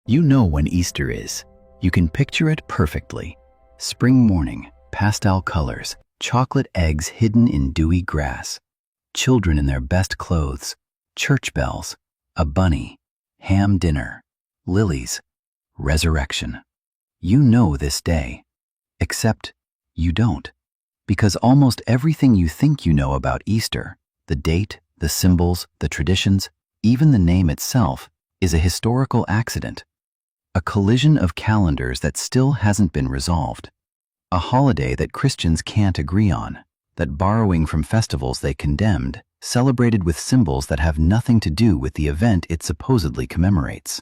You know when Easter is. You can picture it perfectly. Spring morning, pastel colors, chocolate eggs hidden in dewy grass, children in their best clothes, church bells, a bunny, ham dinner, lilies, resurrection. You know this day. Except you don't. Because almost everything you think you know about Easter, the date, the symbols, the traditions, even the name itself, is a historical accident. A collision of calendars that still hasn't been resolved. A holiday that Christians can't agree on, that borrowing from festivals they condemned, celebrated with symbols that have nothing to do with the event it supposedly commemorates.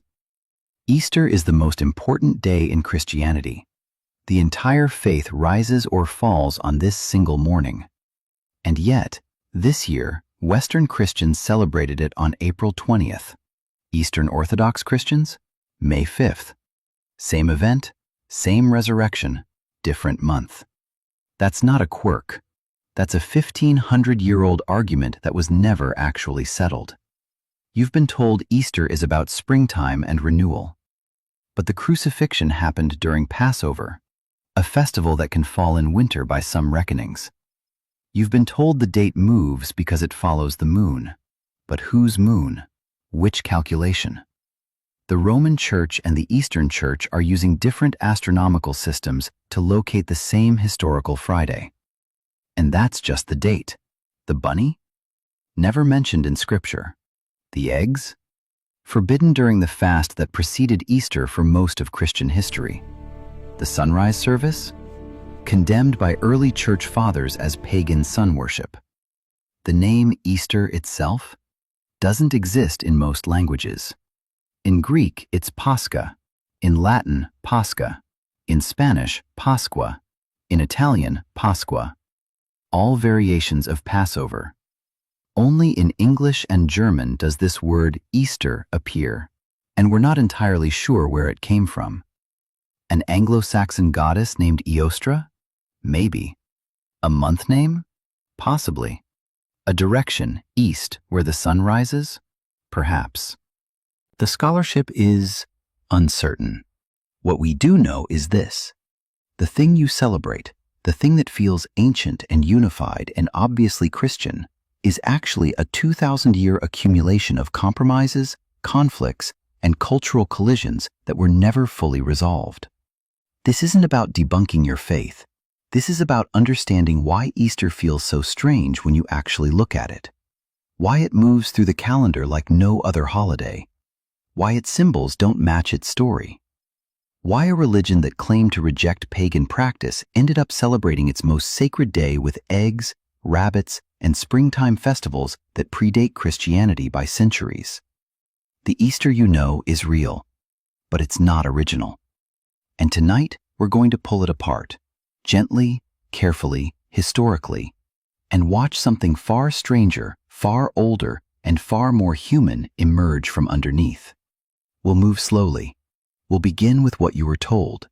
Easter is the most important day in Christianity. The entire faith rises or falls on this single morning. And yet, this year, Western Christians celebrated it on April 20th. Eastern Orthodox Christians? May 5th. Same event, same resurrection, different month. That's not a quirk. That's a 1,500-year-old argument that was never actually settled. You've been told Easter is about springtime and renewal. But the crucifixion happened during Passover, a festival that can fall in winter by some reckonings. You've been told the date moves because it follows the moon. But whose moon? Which calculation? The Roman Church and the Eastern Church are using different astronomical systems to locate the same historical Friday. And that's just the date. The bunny? Never mentioned in Scripture. The eggs? Forbidden during the fast that preceded Easter for most of Christian history. The sunrise service? Condemned by early church fathers as pagan sun worship. The name Easter itself doesn't exist in most languages. In Greek, it's Pascha. In Latin, Pascha. In Spanish, Pascua. In Italian, Pasqua. All variations of Passover. Only in English and German does this word Easter appear, and we're not entirely sure where it came from. An Anglo-Saxon goddess named Eostra? Maybe. A month name? Possibly. A direction, east, where the sun rises? Perhaps. The scholarship is uncertain. What we do know is this. The thing you celebrate, the thing that feels ancient and unified and obviously Christian, is actually a 2,000-year accumulation of compromises, conflicts, and cultural collisions that were never fully resolved. This isn't about debunking your faith. This is about understanding why Easter feels so strange when you actually look at it. Why it moves through the calendar like no other holiday. Why its symbols don't match its story. Why a religion that claimed to reject pagan practice ended up celebrating its most sacred day with eggs, rabbits, and springtime festivals that predate Christianity by centuries. The Easter you know is real, but it's not original. And tonight, we're going to pull it apart, gently, carefully, historically, and watch something far stranger, far older, and far more human emerge from underneath. We'll move slowly. We'll begin with what you were told.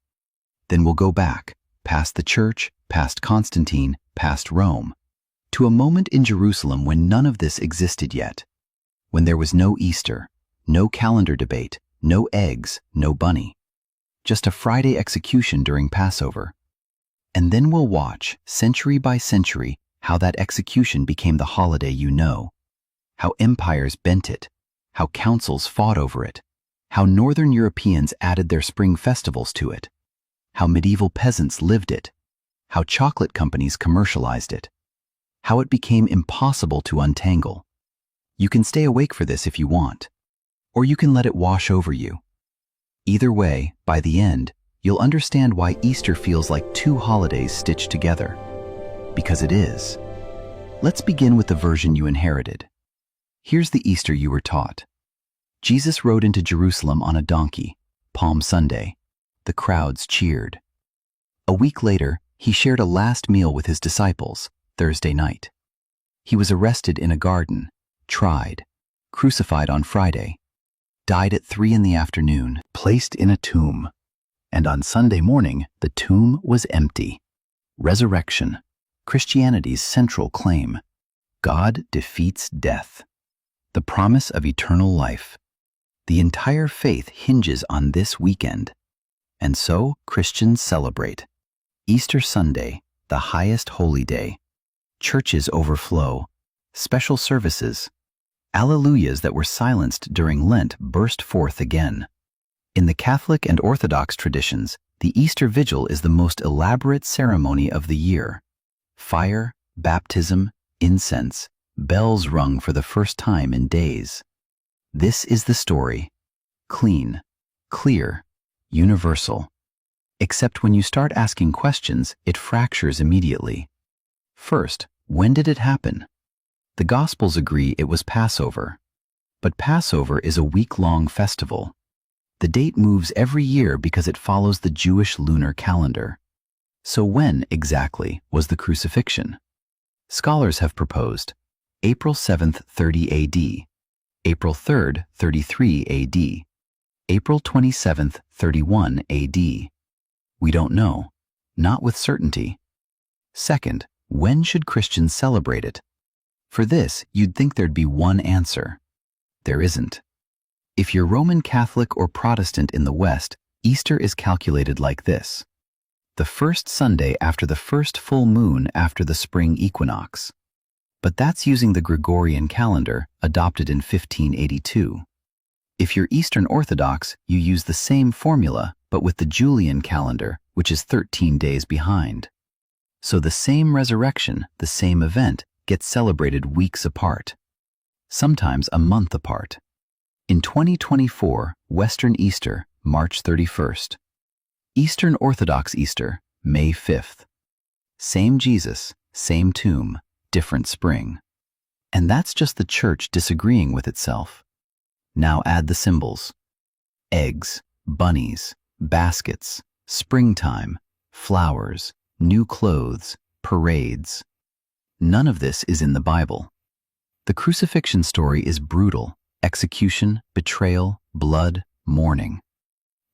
Then we'll go back, past the church, past Constantine, past Rome, to a moment in Jerusalem when none of this existed yet. When there was no Easter, no calendar debate, no eggs, no bunny. Just a Friday execution during Passover. And then we'll watch, century by century, how that execution became the holiday you know. How empires bent it, how councils fought over it, how Northern Europeans added their spring festivals to it, how medieval peasants lived it, how chocolate companies commercialized it, how it became impossible to untangle. You can stay awake for this if you want, or you can let it wash over you. Either way, by the end, you'll understand why Easter feels like two holidays stitched together. Because it is. Let's begin with the version you inherited. Here's the Easter you were taught. Jesus rode into Jerusalem on a donkey, Palm Sunday. The crowds cheered. A week later, he shared a last meal with his disciples, Thursday night. He was arrested in a garden, tried, crucified on Friday, died at 3 p.m, placed in a tomb. And on Sunday morning, the tomb was empty. Resurrection, Christianity's central claim. God defeats death. The promise of eternal life. The entire faith hinges on this weekend. And so, Christians celebrate. Easter Sunday, the highest holy day. Churches overflow. Special services. Alleluias that were silenced during Lent burst forth again. In the Catholic and Orthodox traditions, the Easter Vigil is the most elaborate ceremony of the year. Fire, baptism, incense, bells rung for the first time in days. This is the story. Clean, clear, universal. Except when you start asking questions, it fractures immediately. First, when did it happen? The Gospels agree it was Passover. But Passover is a week-long festival. The date moves every year because it follows the Jewish lunar calendar. So when, exactly, was the crucifixion? Scholars have proposed April 7th, 30 AD, April 3rd, 33 AD, April 27th, 31 AD. We don't know, not with certainty. Second, when should Christians celebrate it? For this, you'd think there'd be one answer. There isn't. If you're Roman Catholic or Protestant in the West, Easter is calculated like this: the first Sunday after the first full moon after the spring equinox. But that's using the Gregorian calendar, adopted in 1582. If you're Eastern Orthodox, you use the same formula, but with the Julian calendar, which is 13 days behind. So the same resurrection, the same event, gets celebrated weeks apart, sometimes a month apart. In 2024, Western Easter, March 31st. Eastern Orthodox Easter, May 5th. Same Jesus, same tomb, different spring. And that's just the church disagreeing with itself. Now add the symbols. Eggs, bunnies, baskets, springtime, flowers, new clothes, parades. None of this is in the Bible. The crucifixion story is brutal. Execution, betrayal, blood, mourning.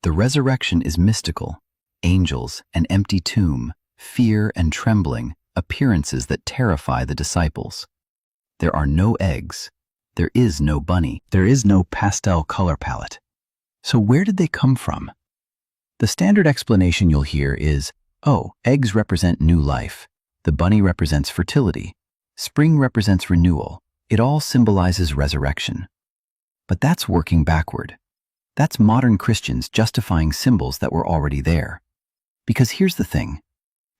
The resurrection is mystical. Angels, an empty tomb, fear and trembling, appearances that terrify the disciples. There are no eggs. There is no bunny. There is no pastel color palette. So where did they come from? The standard explanation you'll hear is, oh, eggs represent new life. The bunny represents fertility. Spring represents renewal. It all symbolizes resurrection. But that's working backward. That's modern Christians justifying symbols that were already there. Because here's the thing.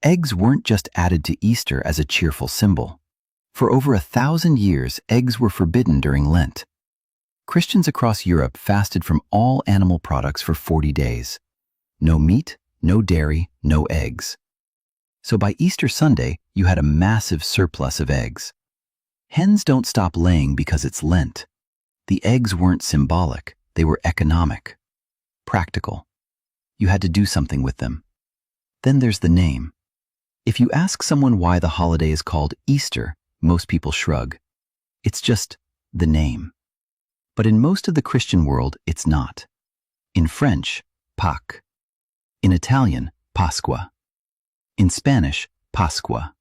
Eggs weren't just added to Easter as a cheerful symbol. For over 1,000 years, eggs were forbidden during Lent. Christians across Europe fasted from all animal products for 40 days. No meat, no dairy, no eggs. So by Easter Sunday, you had a massive surplus of eggs. Hens don't stop laying because it's Lent. The eggs weren't symbolic, they were economic, practical. You had to do something with them. Then there's the name. If you ask someone why the holiday is called Easter, most people shrug. It's just the name. But in most of the Christian world, it's not. In French, Pâques. In Italian, Pasqua. In Spanish, Pasqua.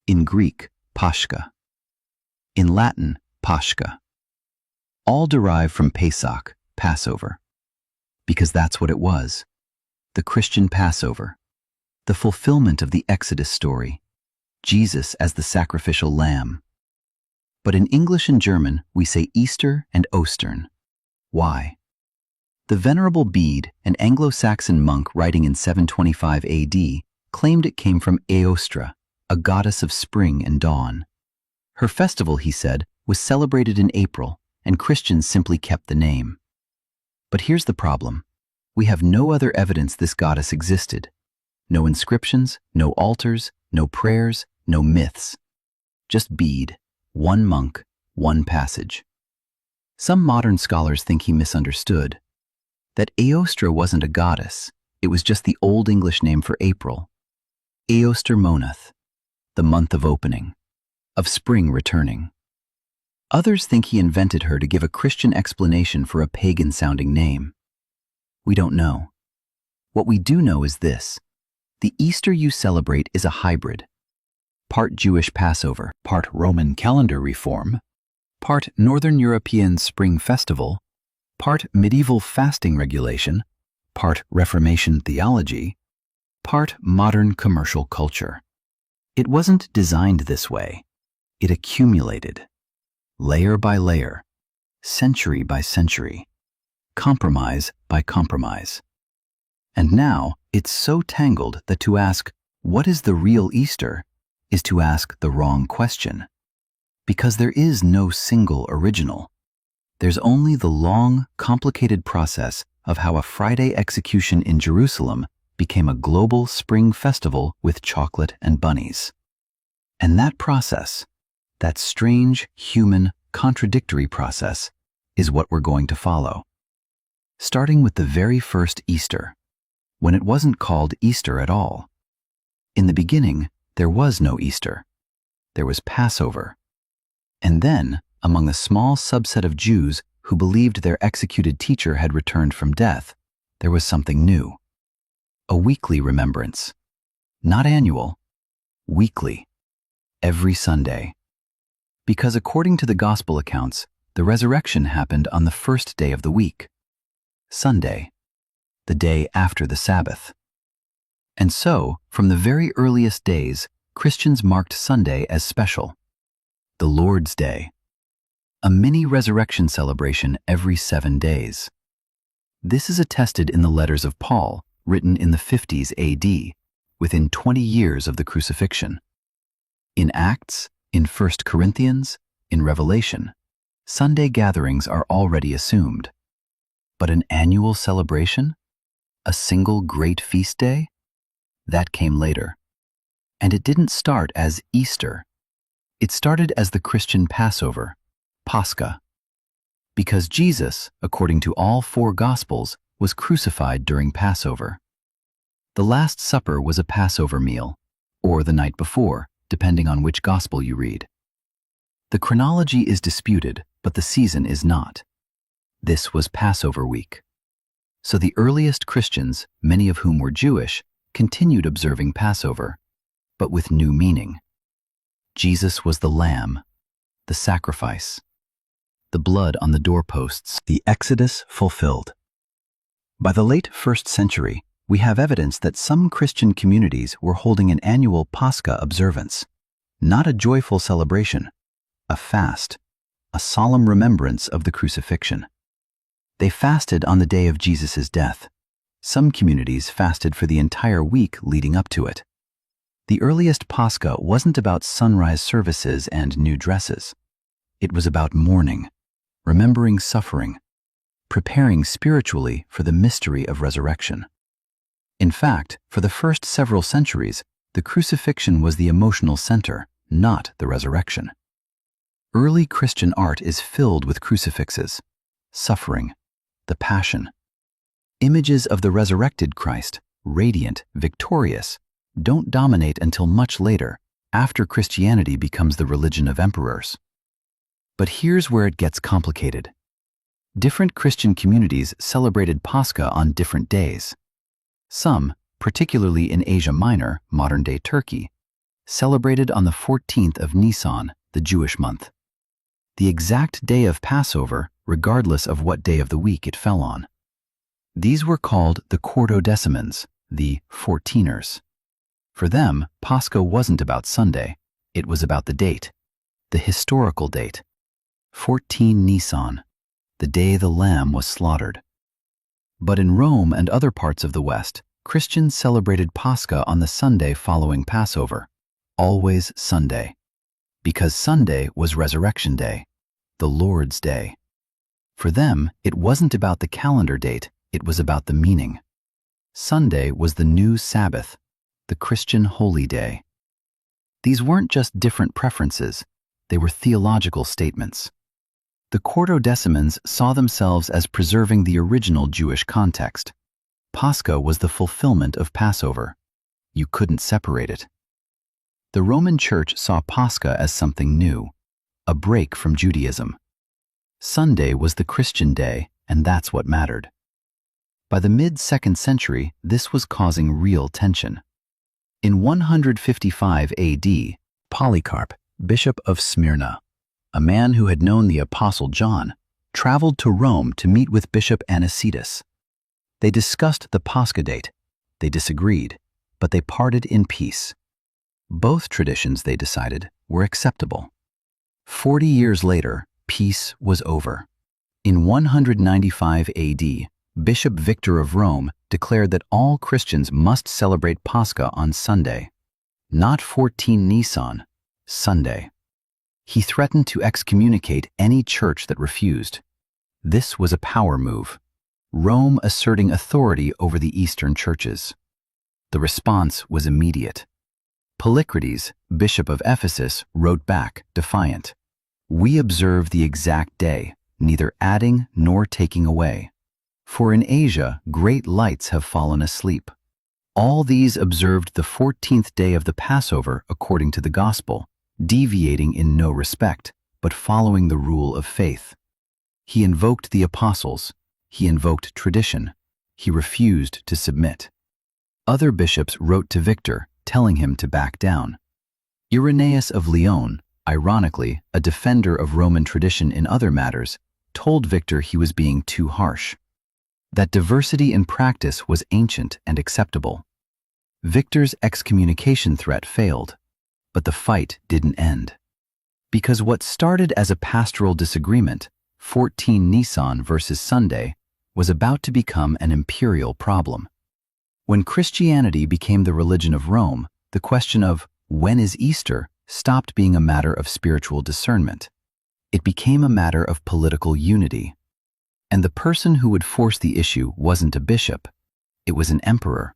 In Greek, Pascha. In Latin, Pascha. All derive from Pesach, Passover. Because that's what it was. The Christian Passover. The fulfillment of the Exodus story. Jesus as the sacrificial lamb. But in English and German, we say Easter and Ostern. Why? The Venerable Bede, an Anglo-Saxon monk writing in 725 AD, claimed it came from Eostra, a goddess of spring and dawn. Her festival, he said, was celebrated in April, and Christians simply kept the name. But here's the problem. We have no other evidence this goddess existed. No inscriptions, no altars, no prayers, no myths. Just Bede, one monk, one passage. Some modern scholars think he misunderstood. That Eostra wasn't a goddess, it was just the Old English name for April. Eoster Monath, the month of opening, of spring returning. Others think he invented her to give a Christian explanation for a pagan-sounding name. We don't know. What we do know is this. The Easter you celebrate is a hybrid. Part Jewish Passover, part Roman calendar reform, part Northern European spring festival, part medieval fasting regulation, part Reformation theology, part modern commercial culture. It wasn't designed this way. It accumulated, layer by layer, century by century, compromise by compromise. And now it's so tangled that to ask, what is the real Easter, is to ask the wrong question. Because there is no single original. There's only the long, complicated process of how a Friday execution in Jerusalem became a global spring festival with chocolate and bunnies. And that process, that strange, human, contradictory process, is what we're going to follow. Starting with the very first Easter, when it wasn't called Easter at all. In the beginning, there was no Easter. There was Passover. And then, among the small subset of Jews who believed their executed teacher had returned from death, there was something new. A weekly remembrance. Not annual, weekly, every Sunday. Because according to the Gospel accounts, the resurrection happened on the first day of the week, Sunday, the day after the Sabbath. And so, from the very earliest days, Christians marked Sunday as special. The Lord's Day, a mini resurrection celebration every 7 days. This is attested in the letters of Paul, written in the 50s AD, within 20 years of the crucifixion. In Acts, in 1 Corinthians, in Revelation, Sunday gatherings are already assumed. But an annual celebration? A single great feast day? That came later. And it didn't start as Easter. It started as the Christian Passover, Pascha. Because Jesus, according to all 4 Gospels, was crucified during Passover. The Last Supper was a Passover meal, or the night before, depending on which Gospel you read. The chronology is disputed, but the season is not. This was Passover week. So the earliest Christians, many of whom were Jewish, continued observing Passover, but with new meaning. Jesus was the lamb, the sacrifice, the blood on the doorposts, the Exodus fulfilled. By the late 1st century, we have evidence that some Christian communities were holding an annual Pascha observance, not a joyful celebration, a fast, a solemn remembrance of the crucifixion. They fasted on the day of Jesus' death. Some communities fasted for the entire week leading up to it. The earliest Pascha wasn't about sunrise services and new dresses. It was about mourning, remembering suffering, preparing spiritually for the mystery of resurrection. In fact, for the first several centuries, the crucifixion was the emotional center, not the resurrection. Early Christian art is filled with crucifixes, suffering, the passion. Images of the resurrected Christ, radiant, victorious, don't dominate until much later, after Christianity becomes the religion of emperors. But here's where it gets complicated. Different Christian communities celebrated Pascha on different days. Some, particularly in Asia Minor, modern-day Turkey, celebrated on the 14th of Nisan, the Jewish month. The exact day of Passover, regardless of what day of the week it fell on. These were called the Quartodecimans, the 14ers. For them, Pascha wasn't about Sunday, it was about the date, the historical date, 14 Nisan, the day the lamb was slaughtered. But in Rome and other parts of the West, Christians celebrated Pascha on the Sunday following Passover, always Sunday, because Sunday was Resurrection Day, the Lord's Day. For them, it wasn't about the calendar date, it was about the meaning. Sunday was the new Sabbath, the Christian holy day. These weren't just different preferences, they were theological statements. The Quartodecimans saw themselves as preserving the original Jewish context. Pascha was the fulfillment of Passover. You couldn't separate it. The Roman Church saw Pascha as something new, a break from Judaism. Sunday was the Christian day, and that's what mattered. By the mid-2nd century, this was causing real tension. In 155 AD, Polycarp, bishop of Smyrna, a man who had known the Apostle John, traveled to Rome to meet with Bishop Anicetus. They discussed the Pascha date. They disagreed, but they parted in peace. Both traditions, they decided, were acceptable. 40 years later, peace was over. In 195 AD, Bishop Victor of Rome declared that all Christians must celebrate Pascha on Sunday, not 14 Nisan, Sunday. He threatened to excommunicate any church that refused. This was a power move, Rome asserting authority over the Eastern churches. The response was immediate. Polycrates, bishop of Ephesus, wrote back, defiant, "We observe the exact day, neither adding nor taking away. For in Asia great lights have fallen asleep." All these observed the 14th day of the Passover according to the gospel, deviating in no respect, but following the rule of faith. He invoked the apostles. He invoked tradition. He refused to submit. Other bishops wrote to Victor, telling him to back down. Irenaeus of Lyon, ironically a defender of Roman tradition in other matters, told Victor he was being too harsh. That diversity in practice was ancient and acceptable. Victor's excommunication threat failed, but the fight didn't end. Because what started as a pastoral disagreement, 14 Nisan versus Sunday, was about to become an imperial problem. When Christianity became the religion of Rome, the question of when is Easter stopped being a matter of spiritual discernment. It became a matter of political unity. And the person who would force the issue wasn't a bishop, it was an emperor,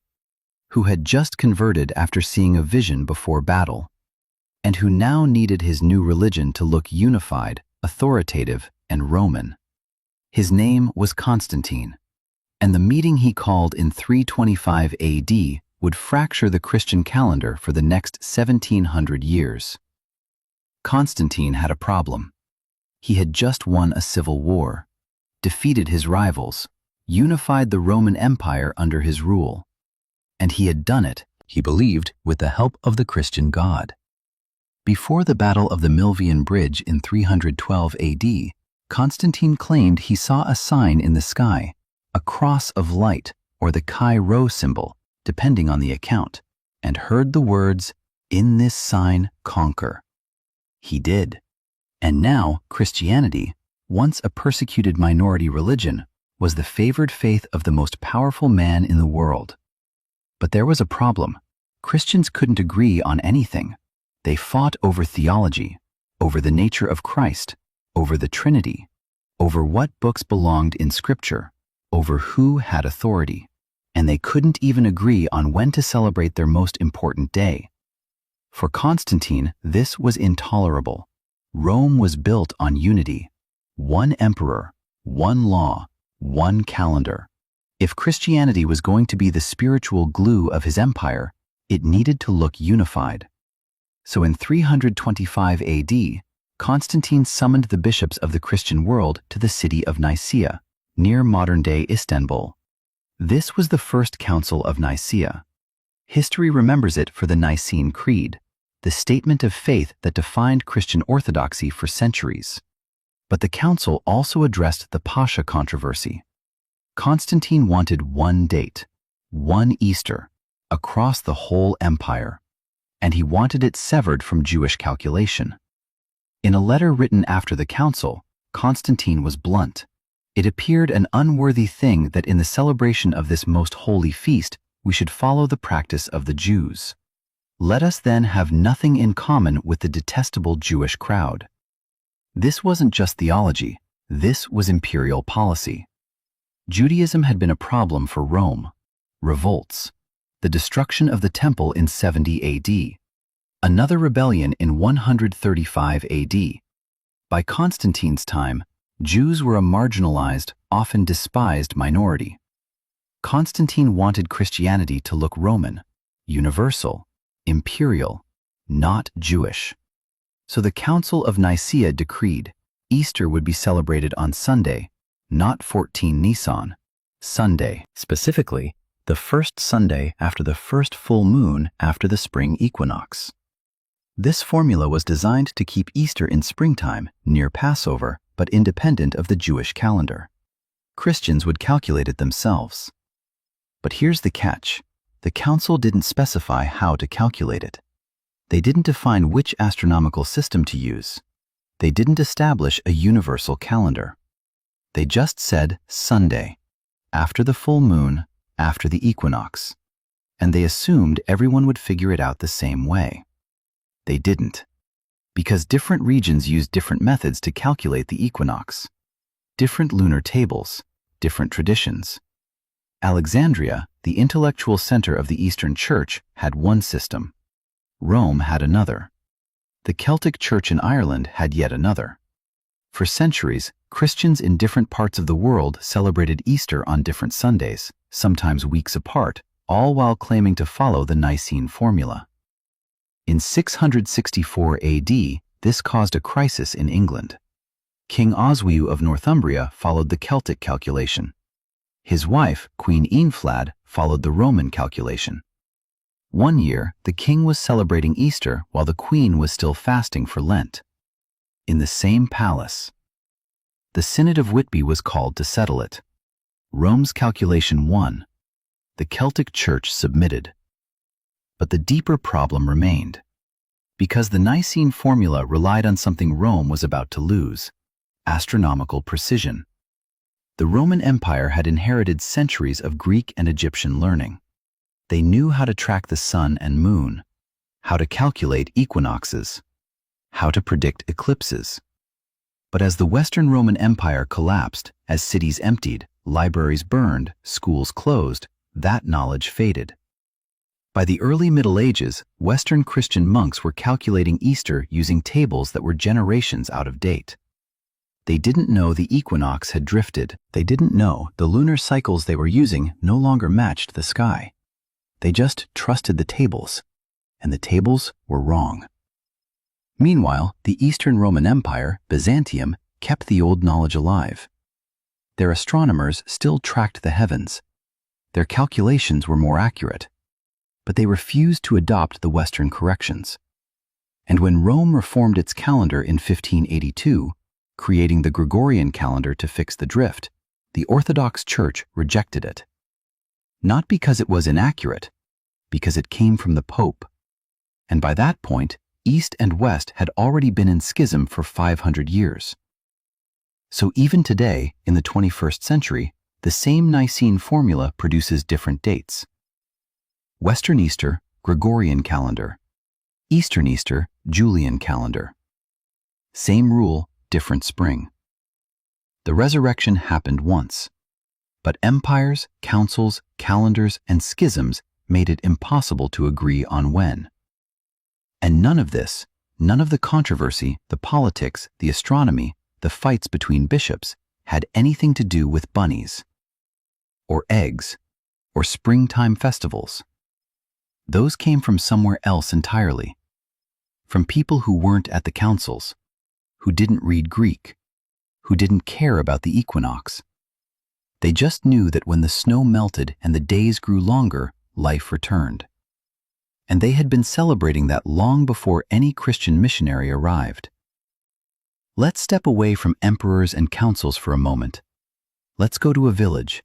who had just converted after seeing a vision before battle, and who now needed his new religion to look unified, authoritative, and Roman. His name was Constantine, and the meeting he called in 325 AD would fracture the Christian calendar for the next 1700 years. Constantine had a problem. He had just won a civil war, defeated his rivals, unified the Roman Empire under his rule. And he had done it, he believed, with the help of the Christian God. Before the Battle of the Milvian Bridge in 312 AD, Constantine claimed he saw a sign in the sky, a cross of light, or the Chi Rho symbol, depending on the account, and heard the words, "In this sign conquer." He did. And now Christianity, once a persecuted minority religion, was the favored faith of the most powerful man in the world. But there was a problem. Christians couldn't agree on anything. They fought over theology, over the nature of Christ, over the Trinity, over what books belonged in Scripture, over who had authority, and they couldn't even agree on when to celebrate their most important day. For Constantine, this was intolerable. Rome was built on unity. One emperor, one law, one calendar. If Christianity was going to be the spiritual glue of his empire, it needed to look unified. So in 325 AD, Constantine summoned the bishops of the Christian world to the city of Nicaea, near modern-day Istanbul. This was the first Council of Nicaea. History remembers it for the Nicene Creed, the statement of faith that defined Christian orthodoxy for centuries. But the council also addressed the Pascha controversy. Constantine wanted one date, one Easter, across the whole empire, and he wanted it severed from Jewish calculation. In a letter written after the council, Constantine was blunt. It appeared an unworthy thing that in the celebration of this most holy feast we should follow the practice of the Jews. Let us then have nothing in common with the detestable Jewish crowd. This wasn't just theology, this was imperial policy. Judaism had been a problem for Rome. Revolts, the destruction of the temple in 70 AD, another rebellion in 135 AD. By Constantine's time, Jews were a marginalized, often despised minority. Constantine wanted Christianity to look Roman, universal, imperial, not Jewish. So the Council of Nicaea decreed Easter would be celebrated on Sunday, not 14 Nisan, Sunday. Specifically, the first Sunday after the first full moon after the spring equinox. This formula was designed to keep Easter in springtime, near Passover, but independent of the Jewish calendar. Christians would calculate it themselves. But here's the catch. The council didn't specify how to calculate it. They didn't define which astronomical system to use. They didn't establish a universal calendar. They just said Sunday, after the full moon, after the equinox. And they assumed everyone would figure it out the same way. They didn't, because different regions use different methods to calculate the equinox. Different lunar tables, different traditions. Alexandria, the intellectual center of the Eastern Church, had one system. Rome had another. The Celtic Church in Ireland had yet another. For centuries, Christians in different parts of the world celebrated Easter on different Sundays, sometimes weeks apart, all while claiming to follow the Nicene formula. In 664 AD, this caused a crisis in England. King Oswiu of Northumbria followed the Celtic calculation. His wife, Queen Eanflad, followed the Roman calculation. One year, the king was celebrating Easter while the queen was still fasting for Lent. In the same palace. The Synod of Whitby was called to settle it. Rome's calculation won. The Celtic Church submitted. But the deeper problem remained. Because the Nicene formula relied on something Rome was about to lose: astronomical precision. The Roman Empire had inherited centuries of Greek and Egyptian learning. They knew how to track the sun and moon, how to calculate equinoxes, how to predict eclipses. But as the Western Roman Empire collapsed, as cities emptied, libraries burned, schools closed, that knowledge faded. By the early Middle Ages, Western Christian monks were calculating Easter using tables that were generations out of date. They didn't know the equinox had drifted. They didn't know the lunar cycles they were using no longer matched the sky. They just trusted the tables, and the tables were wrong. Meanwhile, the Eastern Roman Empire, Byzantium, kept the old knowledge alive. Their astronomers still tracked the heavens. Their calculations were more accurate, but they refused to adopt the Western corrections. And when Rome reformed its calendar in 1582, creating the Gregorian calendar to fix the drift, the Orthodox Church rejected it. Not because it was inaccurate, because it came from the Pope. And by that point, East and West had already been in schism for 500 years. So even today, in the 21st century, the same Nicene formula produces different dates. Western Easter, Gregorian calendar. Eastern Easter, Julian calendar. Same rule, different spring. The resurrection happened once, but empires, councils, calendars, and schisms made it impossible to agree on when. And none of this, none of the controversy, the politics, the astronomy, the fights between bishops, had anything to do with bunnies, or eggs, or springtime festivals. Those came from somewhere else entirely, from people who weren't at the councils, who didn't read Greek, who didn't care about the equinox. They just knew that when the snow melted and the days grew longer, life returned. And they had been celebrating that long before any Christian missionary arrived. Let's step away from emperors and councils for a moment. Let's go to a village,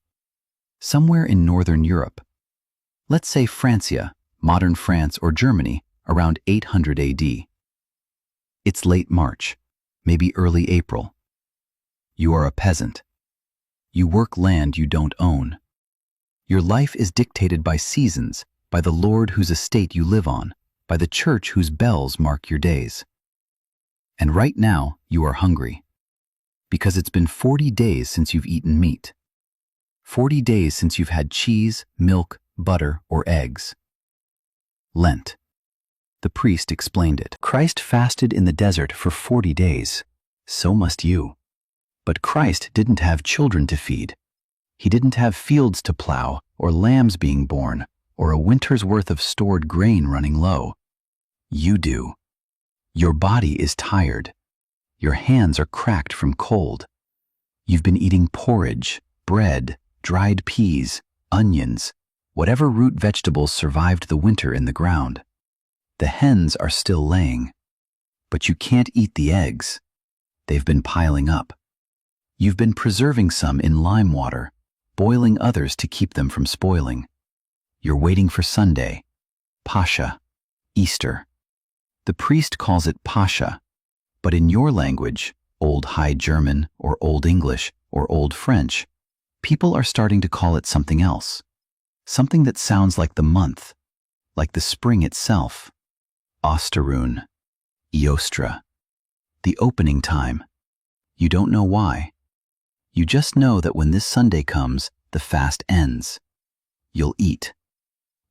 somewhere in northern Europe. Let's say Francia, modern France or Germany, around 800 AD. It's late March, maybe early April. You are a peasant. You work land you don't own. Your life is dictated by seasons, by the Lord whose estate you live on, by the church whose bells mark your days. And right now, you are hungry, because it's been 40 days since you've eaten meat. 40 days since you've had cheese, milk, butter, or eggs. Lent. The priest explained it. Christ fasted in the desert for 40 days. So must you. But Christ didn't have children to feed. He didn't have fields to plow, or lambs being born, or a winter's worth of stored grain running low. You do. Your body is tired. Your hands are cracked from cold. You've been eating porridge, bread, dried peas, onions, whatever root vegetables survived the winter in the ground. The hens are still laying, but you can't eat the eggs. They've been piling up. You've been preserving some in lime water, boiling others to keep them from spoiling. You're waiting for Sunday, Pascha, Easter. The priest calls it Pascha, but in your language, Old High German or Old English or Old French, people are starting to call it something else. Something that sounds like the month, like the spring itself. Osterun, Eostra, the opening time. You don't know why. You just know that when this Sunday comes, the fast ends. You'll eat.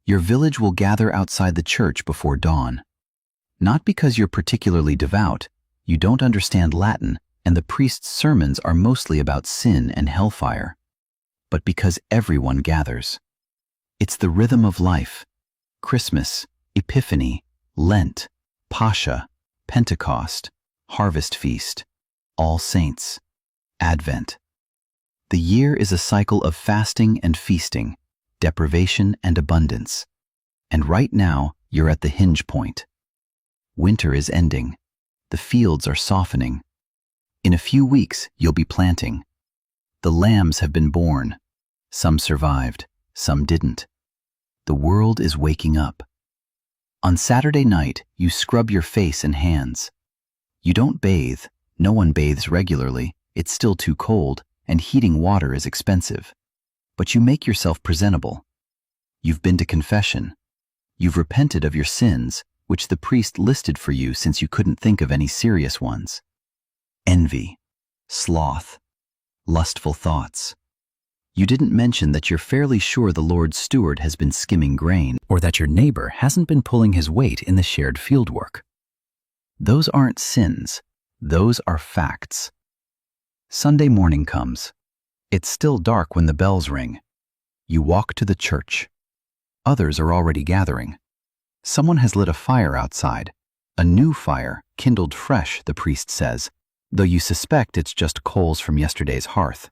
Your village will gather outside the church before dawn. Not because you're particularly devout, you don't understand Latin, and the priest's sermons are mostly about sin and hellfire, but because everyone gathers. It's the rhythm of life. Christmas, Epiphany, Lent, Pascha, Pentecost, Harvest Feast, All Saints, Advent. The year is a cycle of fasting and feasting, deprivation and abundance. And right now, you're at the hinge point. Winter is ending. The fields are softening. In a few weeks, you'll be planting. The lambs have been born. Some survived, some didn't. The world is waking up. On Saturday night, you scrub your face and hands. You don't bathe. No one bathes regularly. It's still too cold, and heating water is expensive. But you make yourself presentable. You've been to confession. You've repented of your sins, which the priest listed for you since you couldn't think of any serious ones. Envy, sloth, lustful thoughts. You didn't mention that you're fairly sure the Lord's steward has been skimming grain, or that your neighbor hasn't been pulling his weight in the shared fieldwork. Those aren't sins. Those are facts. Sunday morning comes. It's still dark when the bells ring. You walk to the church. Others are already gathering. Someone has lit a fire outside. A new fire, kindled fresh, the priest says, though you suspect it's just coals from yesterday's hearth.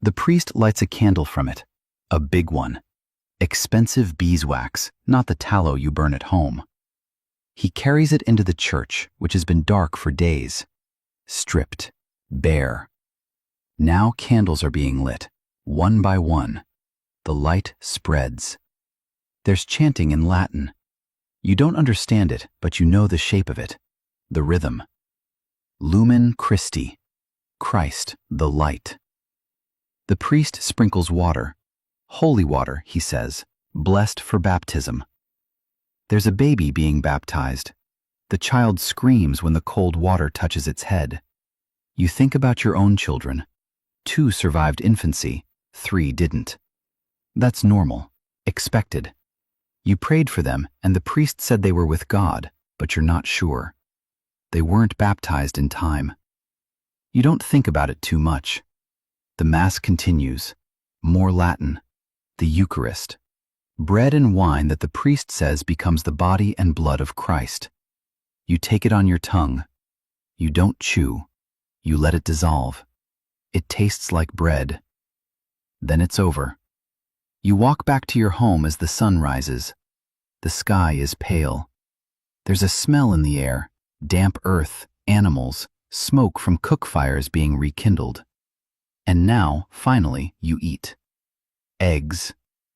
The priest lights a candle from it, a big one. Expensive beeswax, not the tallow you burn at home. He carries it into the church, which has been dark for days. Stripped, bare. Now candles are being lit, one by one. The light spreads. There's chanting in Latin. You don't understand it, but you know the shape of it, the rhythm. Lumen Christi, Christ, the light. The priest sprinkles water. Holy water, he says, blessed for baptism. There's a baby being baptized. The child screams when the cold water touches its head. You think about your own children. 2 survived infancy, 3 didn't. That's normal, expected. You prayed for them, and the priest said they were with God, but you're not sure. They weren't baptized in time. You don't think about it too much. The Mass continues. More Latin. The Eucharist. Bread and wine that the priest says becomes the body and blood of Christ. You take it on your tongue. You don't chew. You let it dissolve. It tastes like bread. Then it's over. You walk back to your home as the sun rises. The sky is pale. There's a smell in the air, damp earth, animals, smoke from cook fires being rekindled. And now, finally, you eat. Eggs,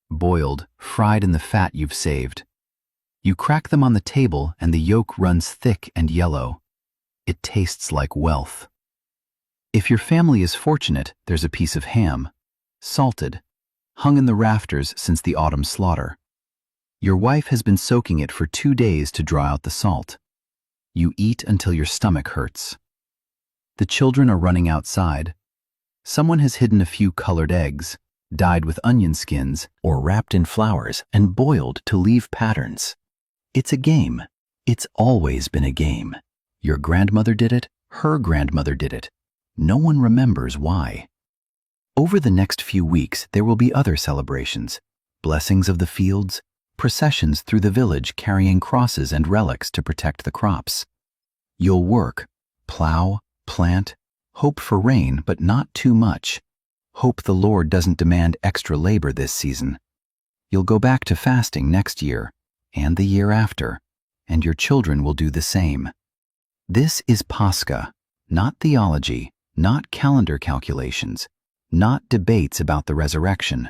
boiled, fried in the fat you've saved. You crack them on the table and the yolk runs thick and yellow. It tastes like wealth. If your family is fortunate, there's a piece of ham, salted, hung in the rafters since the autumn slaughter. Your wife has been soaking it for 2 days to draw out the salt. You eat until your stomach hurts. The children are running outside. Someone has hidden a few colored eggs, dyed with onion skins, or wrapped in flowers and boiled to leave patterns. It's a game. It's always been a game. Your grandmother did it, her grandmother did it. No one remembers why. Over the next few weeks, there will be other celebrations, blessings of the fields, processions through the village carrying crosses and relics to protect the crops. You'll work, plow, plant, hope for rain, but not too much. Hope the Lord doesn't demand extra labor this season. You'll go back to fasting next year, and the year after, and your children will do the same. This is Pascha, not theology, not calendar calculations, not debates about the resurrection.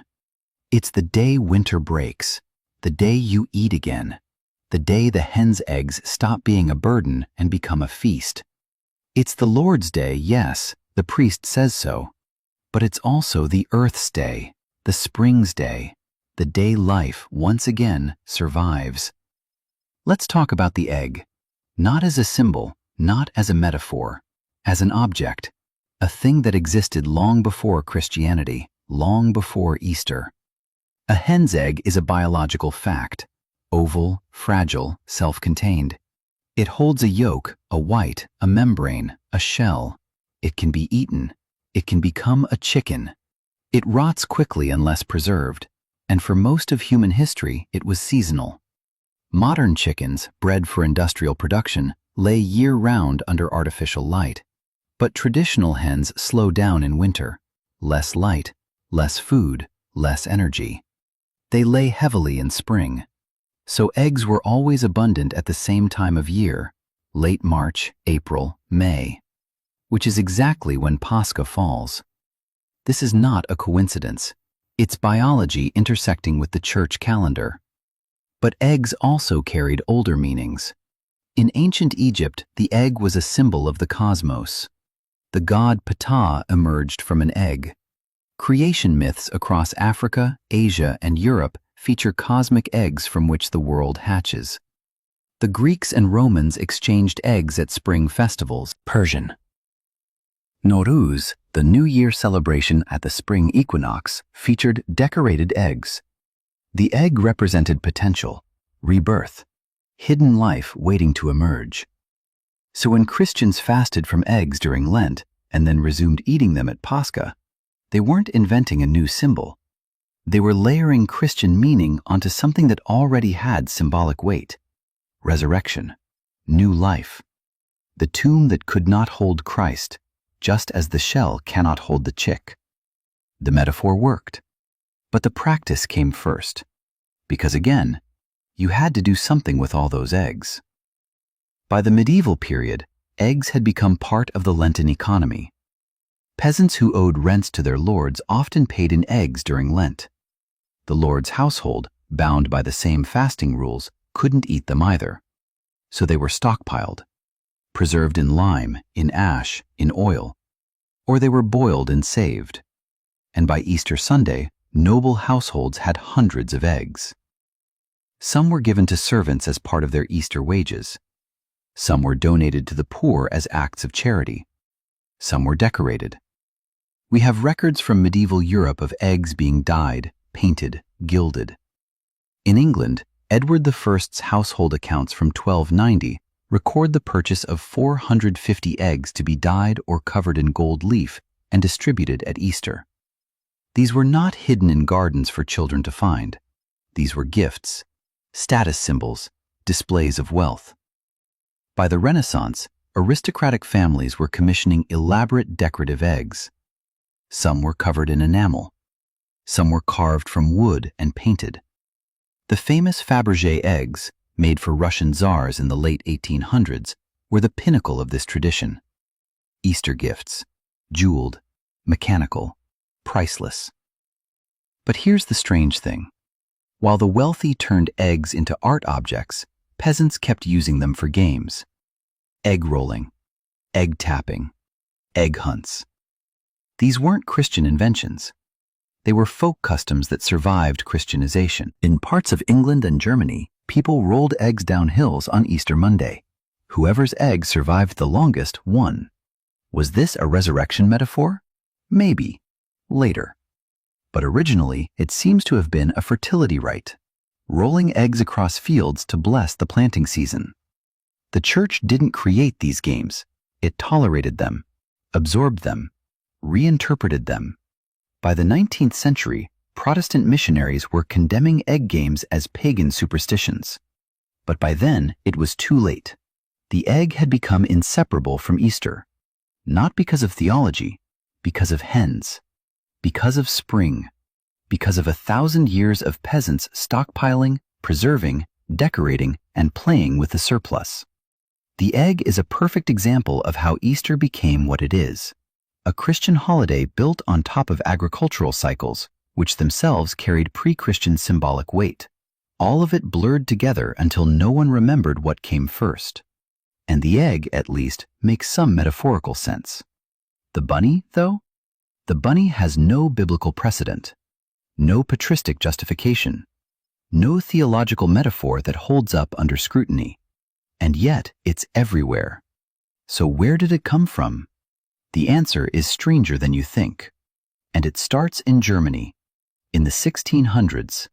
It's the day winter breaks, the day you eat again, the day the hen's eggs stop being a burden and become a feast. It's the Lord's Day, yes, the priest says so, but it's also the earth's day, the spring's day, the day life once again survives. Let's talk about the egg, not as a symbol, not as a metaphor, as an object, a thing that existed long before Christianity, long before Easter. A hen's egg is a biological fact, oval, fragile, self-contained. It holds a yolk, a white, a membrane, a shell. It can be eaten. It can become a chicken. It rots quickly unless preserved, and for most of human history it was seasonal. Modern chickens, bred for industrial production, lay year-round under artificial light. But traditional hens slow down in winter. Less light, less food, less energy. They lay heavily in spring. So eggs were always abundant at the same time of year, late March, April, May, which is exactly when Pascha falls. This is not a coincidence. It's biology intersecting with the church calendar. But eggs also carried older meanings. In ancient Egypt, the egg was a symbol of the cosmos. The god Ptah emerged from an egg. Creation myths across Africa, Asia, and Europe feature cosmic eggs from which the world hatches. The Greeks and Romans exchanged eggs at spring festivals. Persian. Nowruz, the New Year celebration at the spring equinox, featured decorated eggs. The egg represented potential, rebirth, hidden life waiting to emerge. So when Christians fasted from eggs during Lent and then resumed eating them at Pascha, they weren't inventing a new symbol. They were layering Christian meaning onto something that already had symbolic weight. Resurrection, new life. The tomb that could not hold Christ, just as the shell cannot hold the chick. The metaphor worked, but the practice came first. Because again, you had to do something with all those eggs. By the medieval period, eggs had become part of the Lenten economy. Peasants who owed rents to their lords often paid in eggs during Lent. The lord's household, bound by the same fasting rules, couldn't eat them either. So they were stockpiled, preserved in lime, in ash, in oil, or they were boiled and saved. And by Easter Sunday, noble households had hundreds of eggs. Some were given to servants as part of their Easter wages. Some were donated to the poor as acts of charity. Some were decorated. We have records from medieval Europe of eggs being dyed, painted, gilded. In England, Edward I's household accounts from 1290 record the purchase of 450 eggs to be dyed or covered in gold leaf and distributed at Easter. These were not hidden in gardens for children to find. These were gifts, status symbols, displays of wealth. By the Renaissance, aristocratic families were commissioning elaborate decorative eggs. Some were covered in enamel. Some were carved from wood and painted. The famous Fabergé eggs, made for Russian czars in the late 1800s, were the pinnacle of this tradition. Easter gifts, jeweled, mechanical, priceless. But here's the strange thing. While the wealthy turned eggs into art objects, peasants kept using them for games. Egg rolling, egg tapping, egg hunts. These weren't Christian inventions. They were folk customs that survived Christianization. In parts of England and Germany, people rolled eggs down hills on Easter Monday. Whoever's egg survived the longest won. Was this a resurrection metaphor? Maybe. Later. But originally, it seems to have been a fertility rite, rolling eggs across fields to bless the planting season. The church didn't create these games. It tolerated them, absorbed them, reinterpreted them. By the 19th century, Protestant missionaries were condemning egg games as pagan superstitions. But by then, it was too late. The egg had become inseparable from Easter, not because of theology, because of hens, because of spring, because of 1,000 years of peasants stockpiling, preserving, decorating, and playing with the surplus. The egg is a perfect example of how Easter became what it is, a Christian holiday built on top of agricultural cycles, which themselves carried pre-Christian symbolic weight. All of it blurred together until no one remembered what came first. And the egg, at least, makes some metaphorical sense. The bunny, though? The bunny has no biblical precedent, no patristic justification, no theological metaphor that holds up under scrutiny. And yet, it's everywhere. So where did it come from? The answer is stranger than you think. And it starts in Germany, in the 1600s,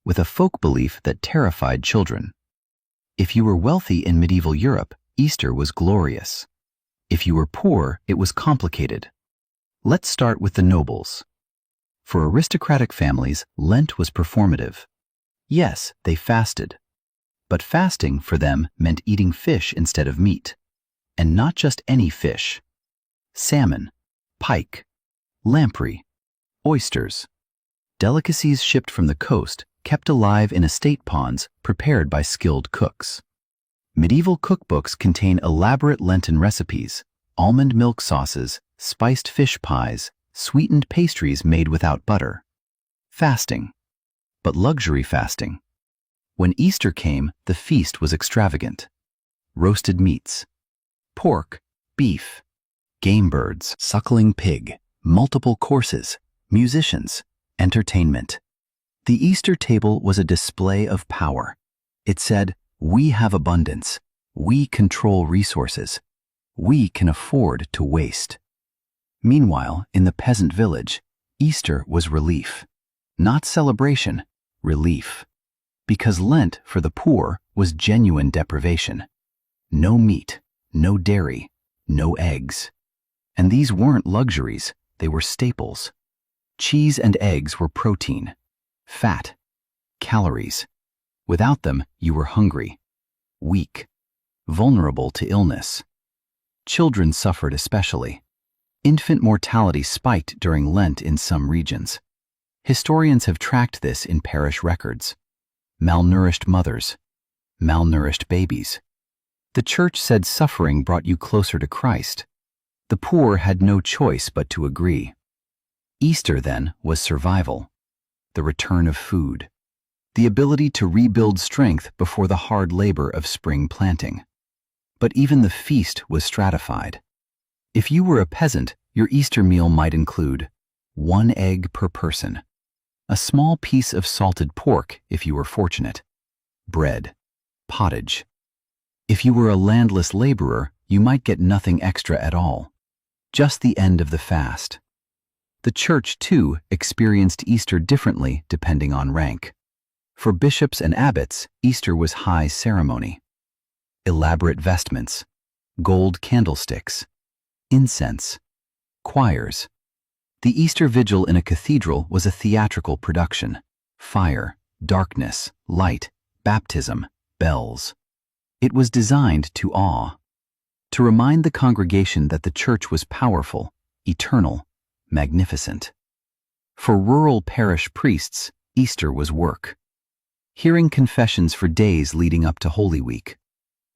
with a folk belief that terrified children. If you were wealthy in medieval Europe, Easter was glorious. If you were poor, it was complicated. Let's start with the nobles. For aristocratic families, Lent was performative. Yes, they fasted. But fasting for them meant eating fish instead of meat. And not just any fish. Salmon, pike, lamprey, oysters. Delicacies shipped from the coast, kept alive in estate ponds, prepared by skilled cooks. Medieval cookbooks contain elaborate Lenten recipes, almond milk sauces, spiced fish pies, sweetened pastries made without butter. Fasting. But luxury fasting. When Easter came, the feast was extravagant. Roasted meats, pork, beef, game birds, suckling pig, multiple courses, musicians, entertainment. The Easter table was a display of power. It said, "We have abundance. We control resources. We can afford to waste." Meanwhile, in the peasant village, Easter was relief. Not celebration, relief. Because Lent, for the poor, was genuine deprivation. No meat, no dairy, no eggs. And these weren't luxuries, they were staples. Cheese and eggs were protein, fat, calories. Without them, you were hungry, weak, vulnerable to illness. Children suffered especially. Infant mortality spiked during Lent in some regions. Historians have tracked this in parish records. Malnourished mothers, malnourished babies. The church said suffering brought you closer to Christ. The poor had no choice but to agree. Easter, then, was survival, the return of food, the ability to rebuild strength before the hard labor of spring planting. But even the feast was stratified. If you were a peasant, your Easter meal might include 1 egg per person, a small piece of salted pork if you were fortunate, bread, pottage. If you were a landless laborer, you might get nothing extra at all, just the end of the fast. The church, too, experienced Easter differently depending on rank. For bishops and abbots, Easter was high ceremony. Elaborate vestments, gold candlesticks, incense, choirs. The Easter vigil in a cathedral was a theatrical production. Fire, darkness, light, baptism, bells. It was designed to awe, to remind the congregation that the church was powerful, eternal, magnificent. For rural parish priests, Easter was work. Hearing confessions for days leading up to Holy Week,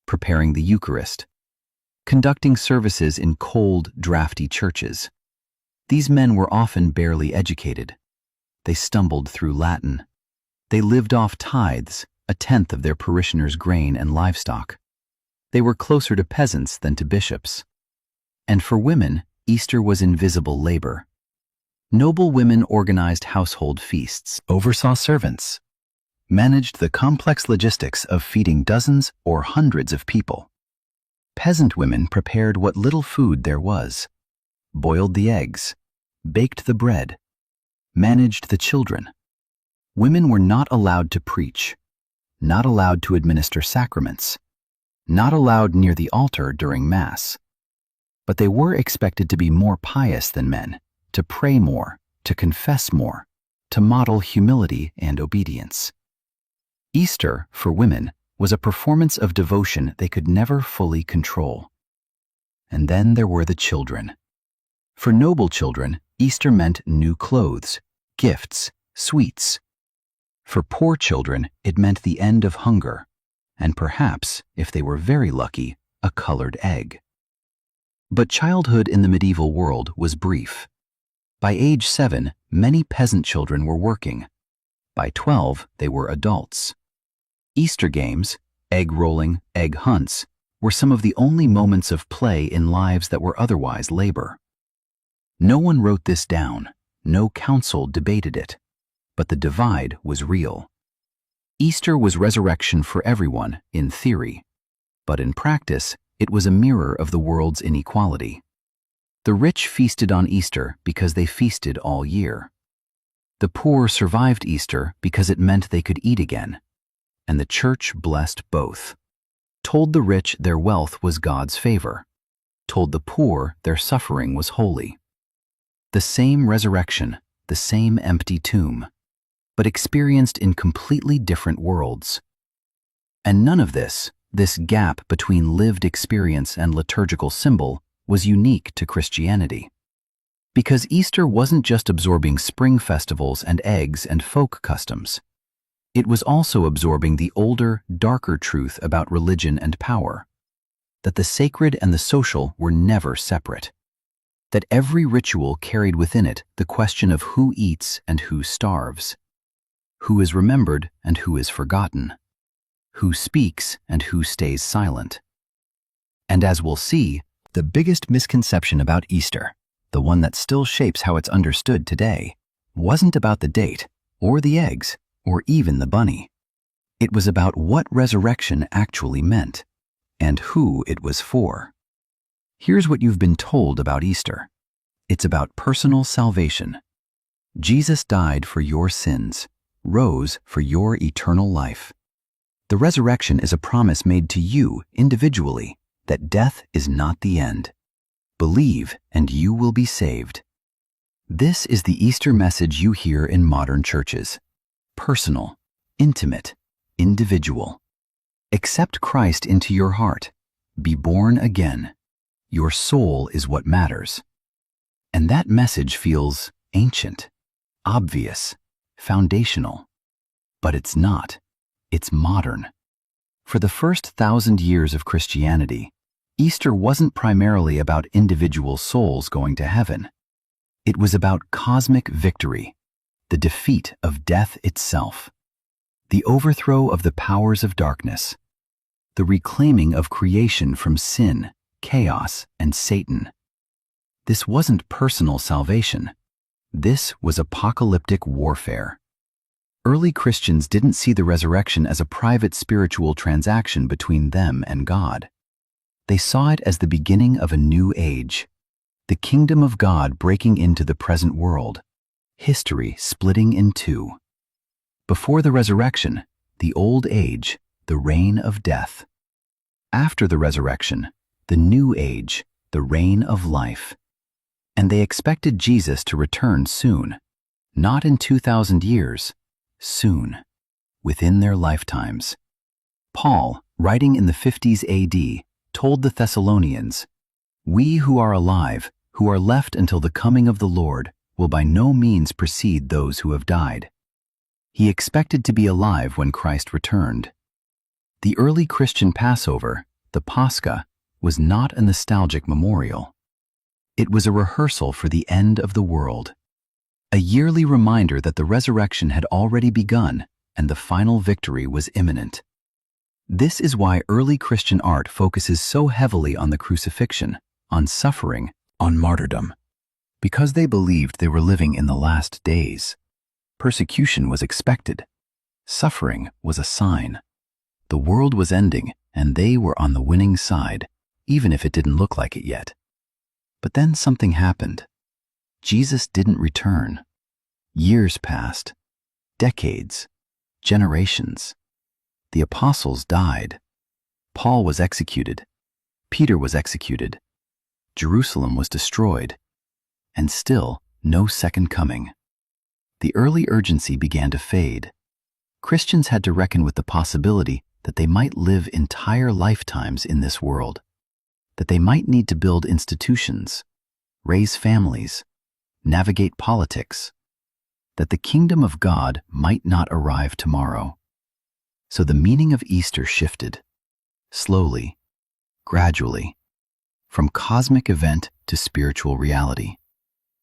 preparing the Eucharist, conducting services in cold, drafty churches. These men were often barely educated. They stumbled through Latin. They lived off tithes, 1/10 of their parishioners' grain and livestock. They were closer to peasants than to bishops. And for women, Easter was invisible labor. Noble women organized household feasts, oversaw servants, managed the complex logistics of feeding dozens or hundreds of people. Peasant women prepared what little food there was, boiled the eggs, baked the bread, managed the children. Women were not allowed to preach, not allowed to administer sacraments, not allowed near the altar during Mass. But they were expected to be more pious than men, to pray more, to confess more, to model humility and obedience. Easter, for women, was a performance of devotion they could never fully control. And then there were the children. For noble children, Easter meant new clothes, gifts, sweets. For poor children, it meant the end of hunger, and perhaps, if they were very lucky, a colored egg. But childhood in the medieval world was brief. By age 7, many peasant children were working. By 12, they were adults. Easter games, egg rolling, egg hunts, were some of the only moments of play in lives that were otherwise labor. No one wrote this down, no council debated it, but the divide was real. Easter was resurrection for everyone, in theory, but in practice, it was a mirror of the world's inequality. The rich feasted on Easter because they feasted all year. The poor survived Easter because it meant they could eat again, and the church blessed both. Told the rich their wealth was God's favor, told the poor their suffering was holy. The same resurrection, the same empty tomb, but experienced in completely different worlds. And none of this gap between lived experience and liturgical symbol, was unique to Christianity. Because Easter wasn't just absorbing spring festivals and eggs and folk customs. It was also absorbing the older, darker truth about religion and power, that the sacred and the social were never separate, that every ritual carried within it the question of who eats and who starves, who is remembered and who is forgotten, who speaks and who stays silent. And as we'll see, the biggest misconception about Easter, the one that still shapes how it's understood today, wasn't about the date, or the eggs, or even the bunny. It was about what resurrection actually meant, and who it was for. Here's what you've been told about Easter. It's about personal salvation. Jesus died for your sins, rose for your eternal life. The resurrection is a promise made to you individually that death is not the end. Believe and you will be saved. This is the Easter message you hear in modern churches. Personal, intimate, individual. Accept Christ into your heart. Be born again. Your soul is what matters. And that message feels ancient, obvious, foundational. But it's not. It's modern. For the first 1,000 years of Christianity, Easter wasn't primarily about individual souls going to heaven. It was about cosmic victory, the defeat of death itself, the overthrow of the powers of darkness, the reclaiming of creation from sin, chaos, and Satan. This wasn't personal salvation. This was apocalyptic warfare. Early Christians didn't see the resurrection as a private spiritual transaction between them and God. They saw it as the beginning of a new age, the kingdom of God breaking into the present world, history splitting in two. Before the resurrection, the old age, the reign of death. After the resurrection, the new age, the reign of life. And they expected Jesus to return soon, not in 2,000 years, soon, within their lifetimes. Paul, writing in the 50s AD, told the Thessalonians, "We who are alive, who are left until the coming of the Lord, will by no means precede those who have died." He expected to be alive when Christ returned. The early Christian Passover, the Pascha, was not a nostalgic memorial. It was a rehearsal for the end of the world, a yearly reminder that the resurrection had already begun and the final victory was imminent. This is why early Christian art focuses so heavily on the crucifixion, on suffering, on martyrdom. Because they believed they were living in the last days. Persecution was expected. Suffering was a sign. The world was ending, and they were on the winning side, even if it didn't look like it yet. But then something happened. Jesus didn't return. Years passed. Decades. Generations. The apostles died. Paul was executed. Peter was executed. Jerusalem was destroyed. And still, no second coming. The early urgency began to fade. Christians had to reckon with the possibility that they might live entire lifetimes in this world, that they might need to build institutions, raise families, navigate politics, that the kingdom of God might not arrive tomorrow. So the meaning of Easter shifted, slowly, gradually. from cosmic event to spiritual reality,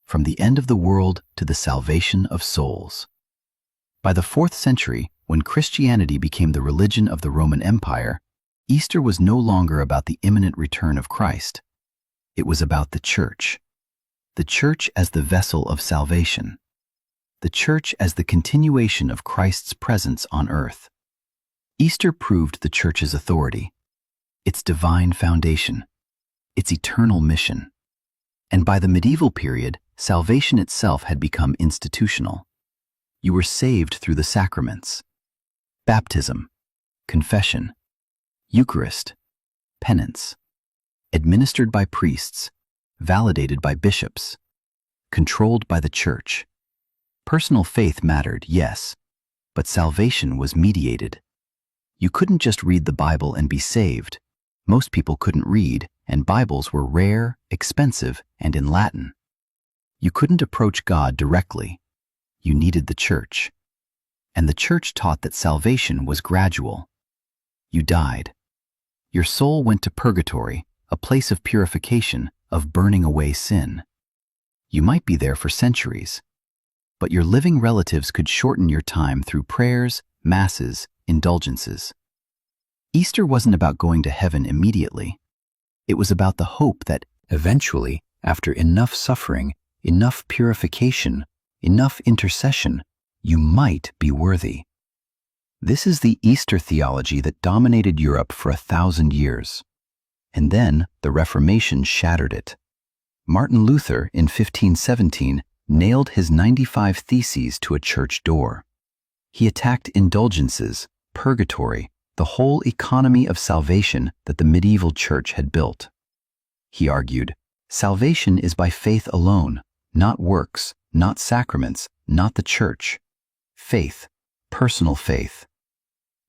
from the end of the world to the salvation of souls. By the 4th century, when Christianity became the religion of the Roman Empire, Easter was no longer about the imminent return of Christ. It was about the church as the vessel of salvation, the church as the continuation of Christ's presence on earth. Easter proved the church's authority, its divine foundation, its eternal mission. And by the medieval period, salvation itself had become institutional. You were saved through the sacraments: baptism, confession, Eucharist, penance, administered by priests, validated by bishops, controlled by the church. Personal faith mattered, yes, but salvation was mediated. You couldn't just read the Bible and be saved. Most people couldn't read, and Bibles were rare, expensive, and in Latin. You couldn't approach God directly. You needed the church. And the church taught that salvation was gradual. You died. Your soul went to purgatory, a place of purification, of burning away sin. You might be there for centuries, but your living relatives could shorten your time through prayers, masses, indulgences. Easter wasn't about going to heaven immediately. It was about the hope that eventually, after enough suffering, enough purification, enough intercession, you might be worthy. This is the Easter theology that dominated Europe for 1,000 years. And then the Reformation shattered it. Martin Luther, in 1517, nailed his 95 Theses to a church door. He attacked indulgences, purgatory, the whole economy of salvation that the medieval church had built. He argued, salvation is by faith alone, not works, not sacraments, not the church. Faith, personal faith.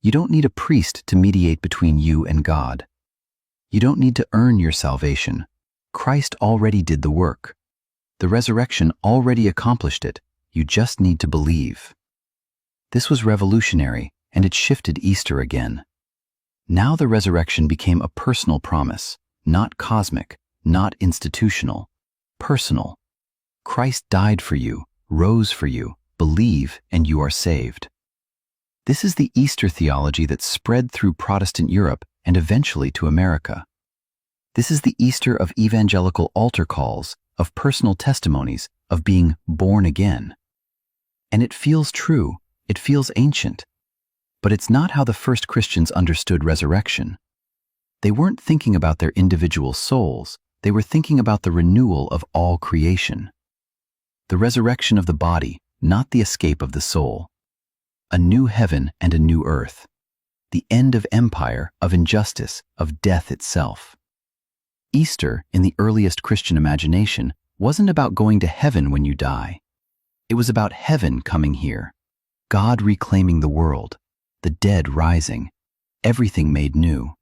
You don't need a priest to mediate between you and God. You don't need to earn your salvation. Christ already did the work. The resurrection already accomplished it. You just need to believe. This was revolutionary, and it shifted Easter again. Now the resurrection became a personal promise, not cosmic, not institutional, personal. Christ died for you, rose for you, believe, and you are saved. This is the Easter theology that spread through Protestant Europe and eventually to America. This is the Easter of evangelical altar calls, of personal testimonies, of being born again. And it feels true, it feels ancient. But it's not how the first Christians understood resurrection. They weren't thinking about their individual souls, they were thinking about the renewal of all creation. The resurrection of the body, not the escape of the soul. A new heaven and a new earth. The end of empire, of injustice, of death itself. Easter, in the earliest Christian imagination, wasn't about going to heaven when you die. It was about heaven coming here, God reclaiming the world, the dead rising, everything made new.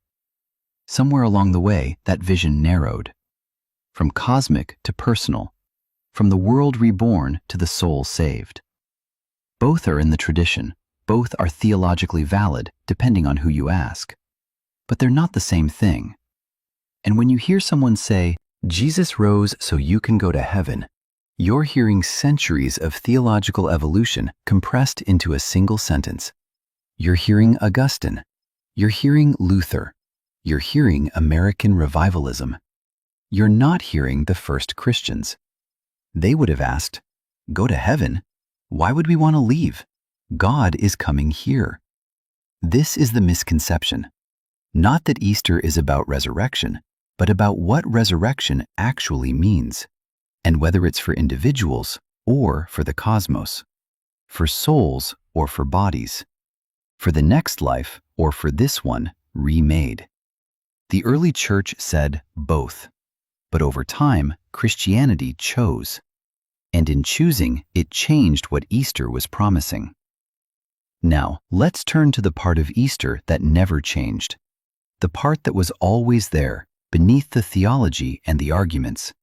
Somewhere along the way, that vision narrowed. From cosmic to personal, from the world reborn to the soul saved. Both are in the tradition, both are theologically valid, depending on who you ask. But they're not the same thing. And when you hear someone say, Jesus rose so you can go to heaven, you're hearing centuries of theological evolution compressed into a single sentence. You're hearing Augustine. You're hearing Luther. You're hearing American revivalism. You're not hearing the first Christians. They would have asked, go to heaven? Why would we want to leave? God is coming here. This is the misconception. Not that Easter is about resurrection, but about what resurrection actually means, and whether it's for individuals or for the cosmos, for souls or for bodies, for the next life or for this one remade. The early church said both, but over time, Christianity chose. And in choosing, it changed what Easter was promising. Now, let's turn to the part of Easter that never changed, the part that was always there, beneath the theology and the arguments,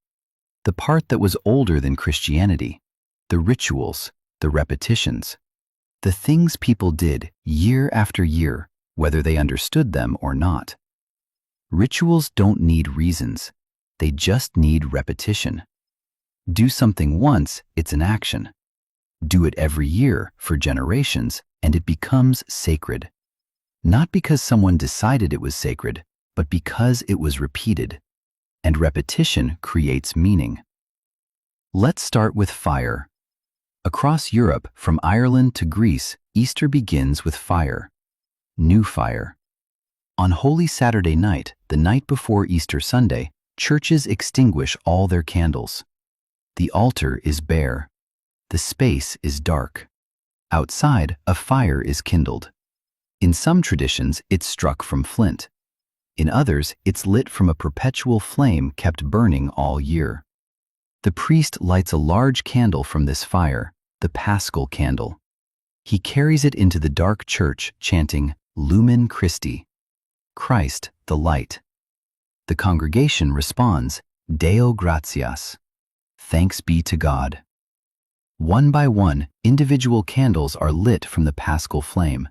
the part that was older than Christianity, the rituals, the repetitions, the things people did year after year, whether they understood them or not. Rituals don't need reasons. They just need repetition. Do something once, it's an action. Do it every year for generations, and it becomes sacred. Not because someone decided it was sacred, but because it was repeated. And repetition creates meaning. Let's start with fire. Across Europe, from Ireland to Greece, Easter begins with fire. New fire. On Holy Saturday night, the night before Easter Sunday, churches extinguish all their candles. The altar is bare. The space is dark. Outside, a fire is kindled. In some traditions, it's struck from flint. In others, it's lit from a perpetual flame kept burning all year. The priest lights a large candle from this fire, the Paschal candle. He carries it into the dark church, chanting, Lumen Christi, Christ the light. The congregation responds, Deo gratias, thanks be to God. One by one, individual candles are lit from the Paschal flame.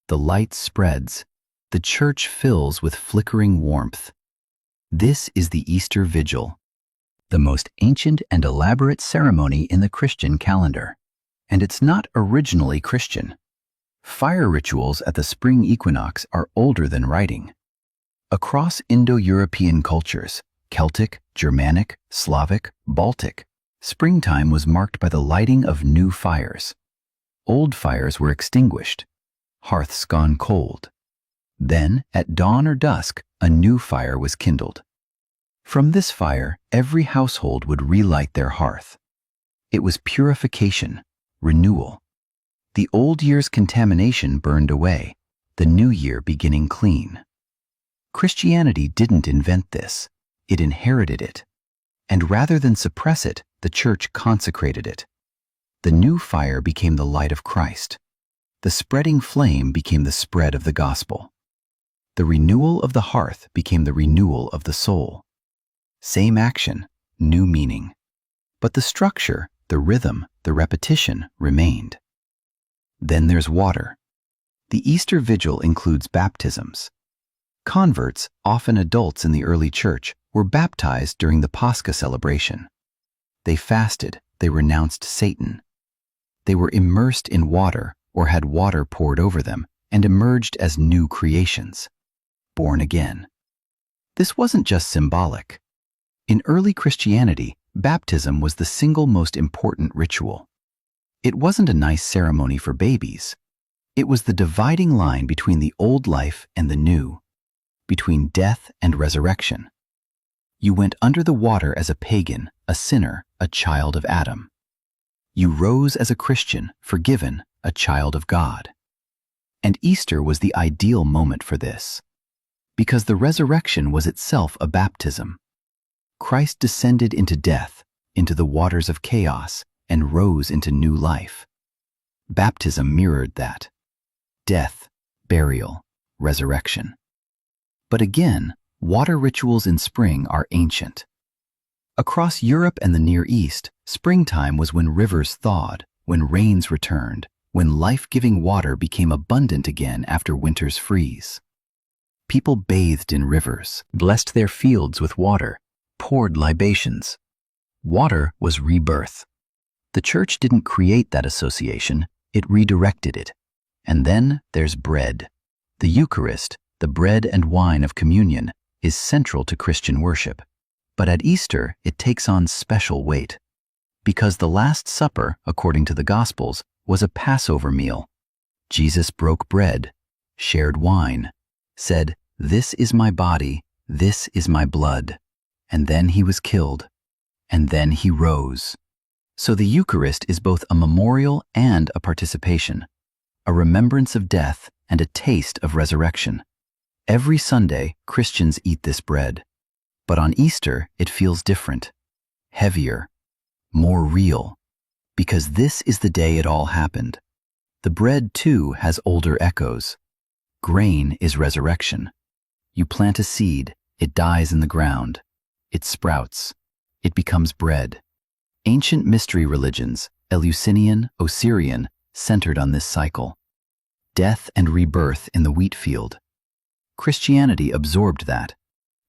The light spreads. The church fills with flickering warmth. This is the Easter Vigil, the most ancient and elaborate ceremony in the Christian calendar. And it's not originally Christian. Fire rituals at the spring equinox are older than writing. Across Indo-European cultures, Celtic, Germanic, Slavic, Baltic, springtime was marked by the lighting of new fires. Old fires were extinguished, hearths gone cold. Then, at dawn or dusk, a new fire was kindled. From this fire, every household would relight their hearth. It was purification, renewal. The old year's contamination burned away, the new year beginning clean. Christianity didn't invent this, it inherited it. And rather than suppress it, the church consecrated it. The new fire became the light of Christ. The spreading flame became the spread of the gospel. The renewal of the hearth became the renewal of the soul. Same action, new meaning. But the structure, the rhythm, the repetition remained. Then there's water. The Easter Vigil includes baptisms. Converts, often adults in the early church, were baptized during the Pascha celebration. They fasted, they renounced Satan. They were immersed in water or had water poured over them and emerged as new creations, born again. This wasn't just symbolic. In early Christianity, baptism was the single most important ritual. It wasn't a nice ceremony for babies. It was the dividing line between the old life and the new, between death and resurrection. You went under the water as a pagan, a sinner, a child of Adam. You rose as a Christian, forgiven, a child of God. And Easter was the ideal moment for this, because the resurrection was itself a baptism. Christ descended into death, into the waters of chaos, and rose into new life. Baptism mirrored that. Death, burial, resurrection. But again, water rituals in spring are ancient. Across Europe and the Near East, springtime was when rivers thawed, when rains returned, when life-giving water became abundant again after winter's freeze. People bathed in rivers, blessed their fields with water, poured libations. Water was rebirth. The church didn't create that association, it redirected it. And then there's bread. The Eucharist, the bread and wine of communion, is central to Christian worship. But at Easter, it takes on special weight. Because the Last Supper, according to the Gospels, was a Passover meal. Jesus broke bread, shared wine, said, "This is my body, this is my blood." And then he was killed. And then he rose. So the Eucharist is both a memorial and a participation, a remembrance of death and a taste of resurrection. Every Sunday, Christians eat this bread. But on Easter, it feels different, heavier, more real, because this is the day it all happened. The bread, too, has older echoes. Grain is resurrection. You plant a seed, it dies in the ground. It sprouts. It becomes bread. Ancient mystery religions, Eleusinian, Osirian, centered on this cycle. Death and rebirth in the wheat field. Christianity absorbed that.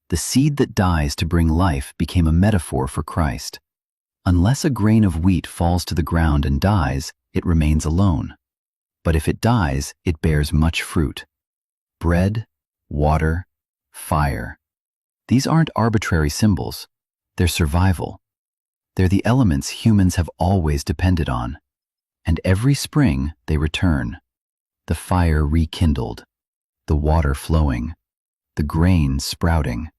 The seed that dies to bring life became a metaphor for Christ. Unless a grain of wheat falls to the ground and dies, it remains alone. But if it dies, it bears much fruit. Bread, water, fire. These aren't arbitrary symbols. They're survival. They're the elements humans have always depended on. And every spring they return. The fire rekindled, the water flowing, the grain sprouting.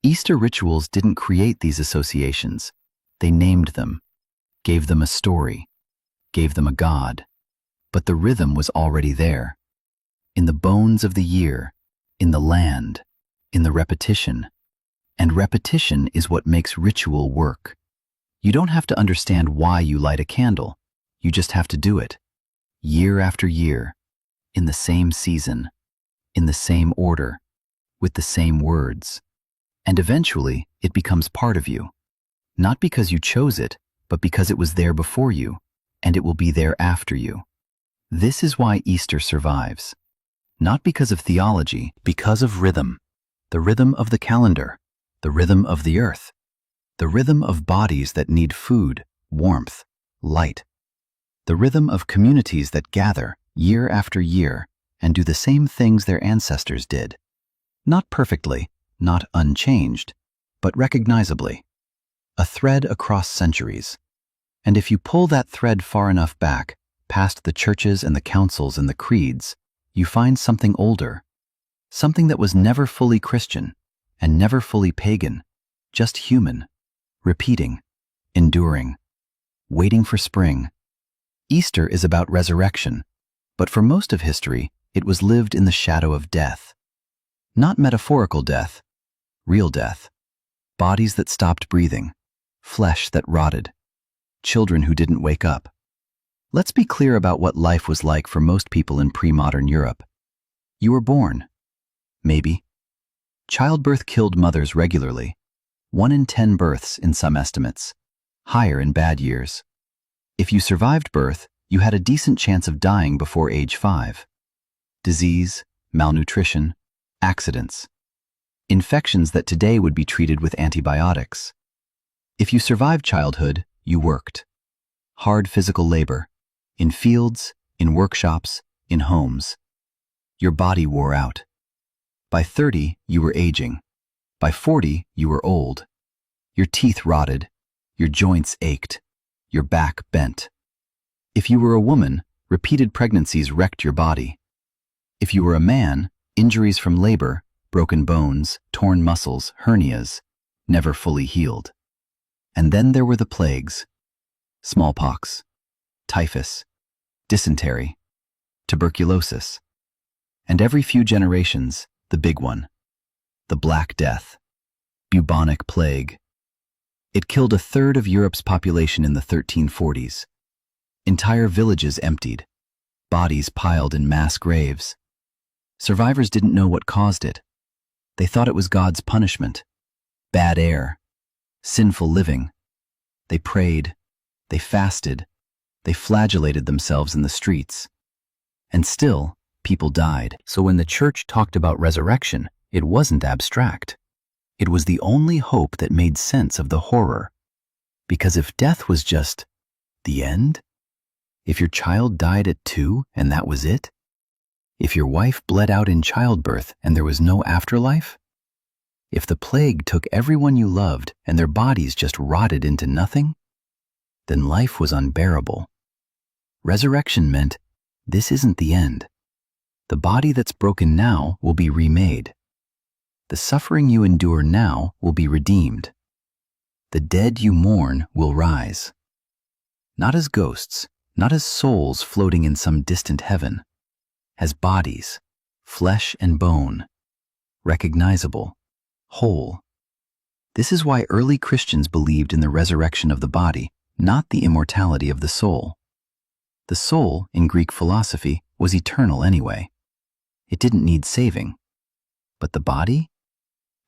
Easter rituals didn't create these associations. They named them, gave them a story, gave them a god. But the rhythm was already there. In the bones of the year, in the land, in the repetition. And repetition is what makes ritual work. You don't have to understand why you light a candle. You just have to do it. Year after year, in the same season, in the same order, with the same words. And eventually, it becomes part of you. Not because you chose it, but because it was there before you, and it will be there after you. This is why Easter survives. Not because of theology, because of rhythm. The rhythm of the calendar, the rhythm of the earth, the rhythm of bodies that need food, warmth, light, the rhythm of communities that gather year after year and do the same things their ancestors did. Not perfectly, not unchanged, but recognizably. A thread across centuries. And if you pull that thread far enough back, past the churches and the councils and the creeds, you find something older. Something that was never fully Christian and never fully pagan, just human, repeating, enduring, waiting for spring. Easter is about resurrection, but for most of history, it was lived in the shadow of death. Not metaphorical death, real death. Bodies that stopped breathing, flesh that rotted, children who didn't wake up. Let's be clear about what life was like for most people in pre-modern Europe. You were born. Maybe. Childbirth killed mothers regularly. 1 in 10 births in some estimates. Higher in bad years. If you survived birth, you had a decent chance of dying before age 5. Disease, malnutrition, accidents. Infections that today would be treated with antibiotics. If you survived childhood, you worked. Hard physical labor. In fields, in workshops, in homes. Your body wore out. By 30, you were aging. By 40, you were old. Your teeth rotted. Your joints ached. Your back bent. If you were a woman, repeated pregnancies wrecked your body. If you were a man, injuries from labor, broken bones, torn muscles, hernias, never fully healed. And then there were the plagues. Smallpox, typhus, dysentery, tuberculosis. And every few generations, the big one, the Black Death, bubonic plague. It killed a third of Europe's population in the 1340s. Entire villages emptied, bodies piled in mass graves. Survivors didn't know what caused it. They thought it was God's punishment, bad air, sinful living. They prayed, they fasted, they flagellated themselves in the streets. And still, people died. So when the church talked about resurrection, it wasn't abstract. It was the only hope that made sense of the horror. Because if death was just the end, if your child died at 2 and that was it, if your wife bled out in childbirth and there was no afterlife, if the plague took everyone you loved and their bodies just rotted into nothing, then life was unbearable. Resurrection meant this isn't the end. The body that's broken now will be remade. The suffering you endure now will be redeemed. The dead you mourn will rise. Not as ghosts, not as souls floating in some distant heaven, as bodies, flesh and bone, recognizable, whole. This is why early Christians believed in the resurrection of the body, not the immortality of the soul. The soul, in Greek philosophy, was eternal anyway. It didn't need saving. But the body?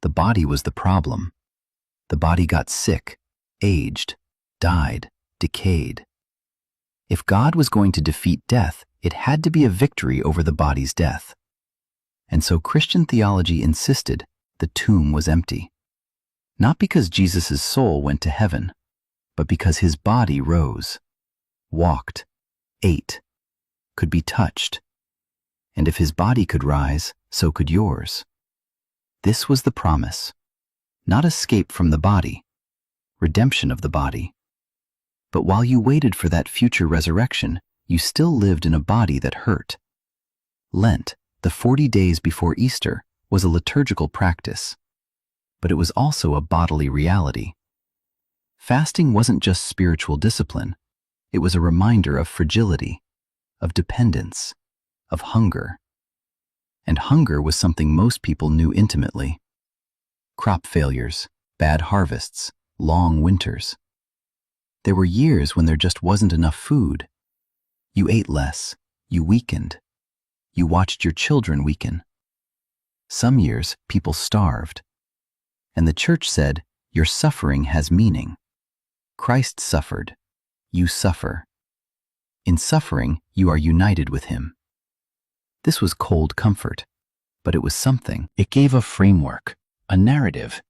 The body was the problem. The body got sick, aged, died, decayed. If God was going to defeat death, it had to be a victory over the body's death. And so Christian theology insisted the tomb was empty. Not because Jesus' soul went to heaven, but because his body rose, walked, ate, could be touched. And if his body could rise, so could yours. This was the promise. Not escape from the body, redemption of the body. But while you waited for that future resurrection, you still lived in a body that hurt. Lent, the 40 days before Easter, was a liturgical practice, but it was also a bodily reality. Fasting wasn't just spiritual discipline, it was a reminder of fragility, of dependence, of hunger. And hunger was something most people knew intimately. Crop failures, bad harvests, long winters. There were years when there just wasn't enough food. You ate less, you weakened. You watched your children weaken. Some years, people starved. And the church said, your suffering has meaning. Christ suffered. You suffer. In suffering, you are united with him. This was cold comfort, but it was something. It gave a framework, a narrative.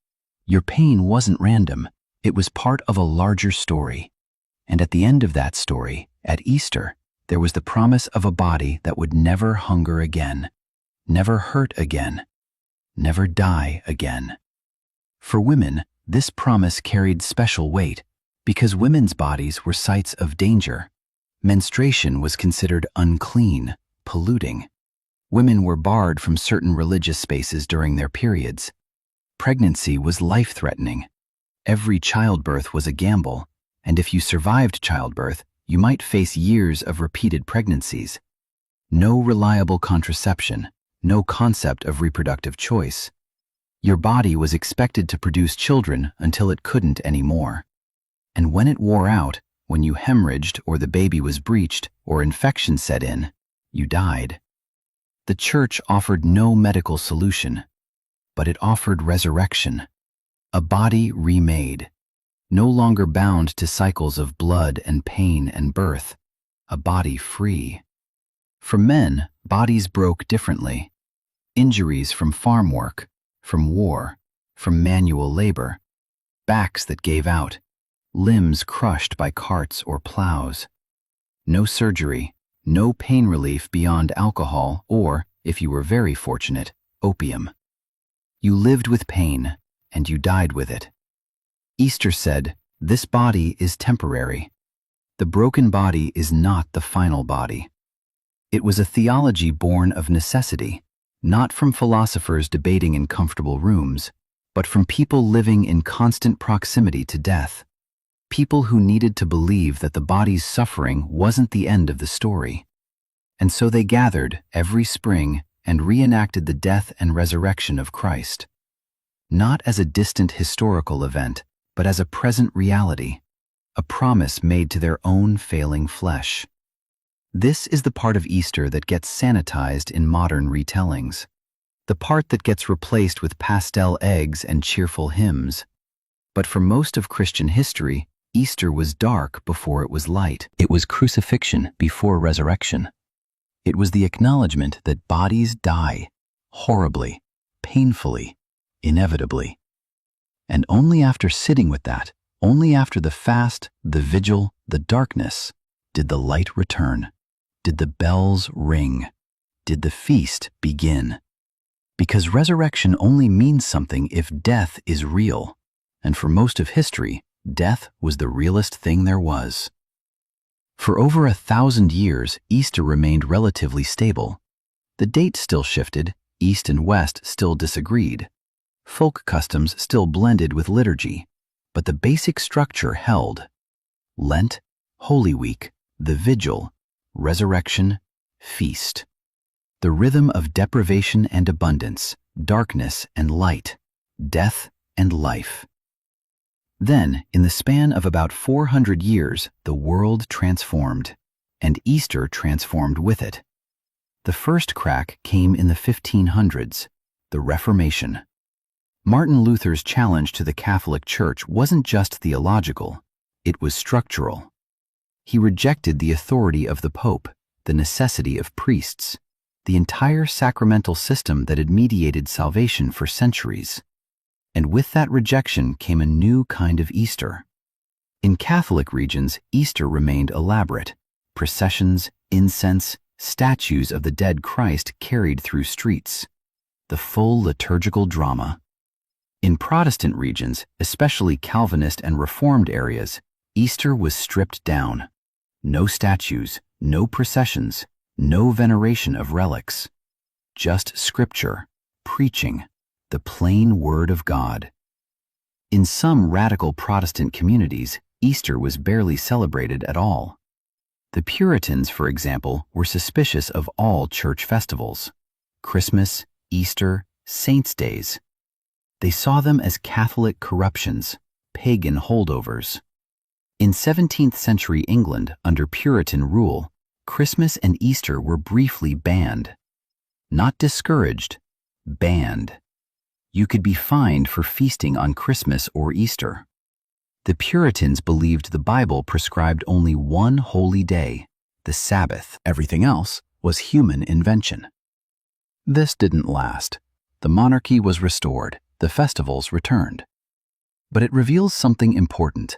Your pain wasn't random. It was part of a larger story. And at the end of that story, at Easter, there was the promise of a body that would never hunger again, never hurt again, never die again. For women, this promise carried special weight because women's bodies were sites of danger. Menstruation was considered unclean, polluting. Women were barred from certain religious spaces during their periods. Pregnancy was life-threatening. Every childbirth was a gamble, and if you survived childbirth, you might face years of repeated pregnancies. No reliable contraception, no concept of reproductive choice. Your body was expected to produce children until it couldn't anymore. And when it wore out, when you hemorrhaged or the baby was breached or infection set in, you died. The church offered no medical solution, but it offered resurrection. A body remade, no longer bound to cycles of blood and pain and birth, a body free. For men, bodies broke differently. Injuries from farm work, from war, from manual labor, backs that gave out, limbs crushed by carts or plows. No surgery, no pain relief beyond alcohol or, if you were very fortunate, opium. You lived with pain, and you died with it. Easter said, this body is temporary. The broken body is not the final body. It was a theology born of necessity, not from philosophers debating in comfortable rooms, but from people living in constant proximity to death. People who needed to believe that the body's suffering wasn't the end of the story. And so they gathered every spring and reenacted the death and resurrection of Christ. Not as a distant historical event, but as a present reality, a promise made to their own failing flesh. This is the part of Easter that gets sanitized in modern retellings, the part that gets replaced with pastel eggs and cheerful hymns. But for most of Christian history, Easter was dark before it was light. It was crucifixion before resurrection. It was the acknowledgement that bodies die, horribly, painfully, inevitably. And only after sitting with that, only after the fast, the vigil, the darkness, did the light return, did the bells ring, did the feast begin. Because resurrection only means something if death is real, and for most of history, death was the realest thing there was. For over 1,000 years, Easter remained relatively stable. The date still shifted, East and West still disagreed. Folk customs still blended with liturgy, but the basic structure held. Lent, Holy Week, the Vigil, Resurrection, Feast. The rhythm of deprivation and abundance, darkness and light, death and life. Then, in the span of about 400 years, the world transformed, and Easter transformed with it. The first crack came in the 1500s, the Reformation. Martin Luther's challenge to the Catholic Church wasn't just theological, it was structural. He rejected the authority of the Pope, the necessity of priests, the entire sacramental system that had mediated salvation for centuries. And with that rejection came a new kind of Easter. In Catholic regions, Easter remained elaborate. Processions, incense, statues of the dead Christ carried through streets. The full liturgical drama. In Protestant regions, especially Calvinist and Reformed areas, Easter was stripped down. No statues, no processions, no veneration of relics. Just scripture, preaching, the plain word of God. In some radical Protestant communities, Easter was barely celebrated at all. The Puritans, for example, were suspicious of all church festivals. Christmas, Easter, saints' days. They saw them as Catholic corruptions, pagan holdovers. In 17th century England, under Puritan rule, Christmas and Easter were briefly banned. Not discouraged, banned. You could be fined for feasting on Christmas or Easter. The Puritans believed the Bible prescribed only one holy day, the Sabbath. Everything else was human invention. This didn't last. The monarchy was restored, the festivals returned. But it reveals something important.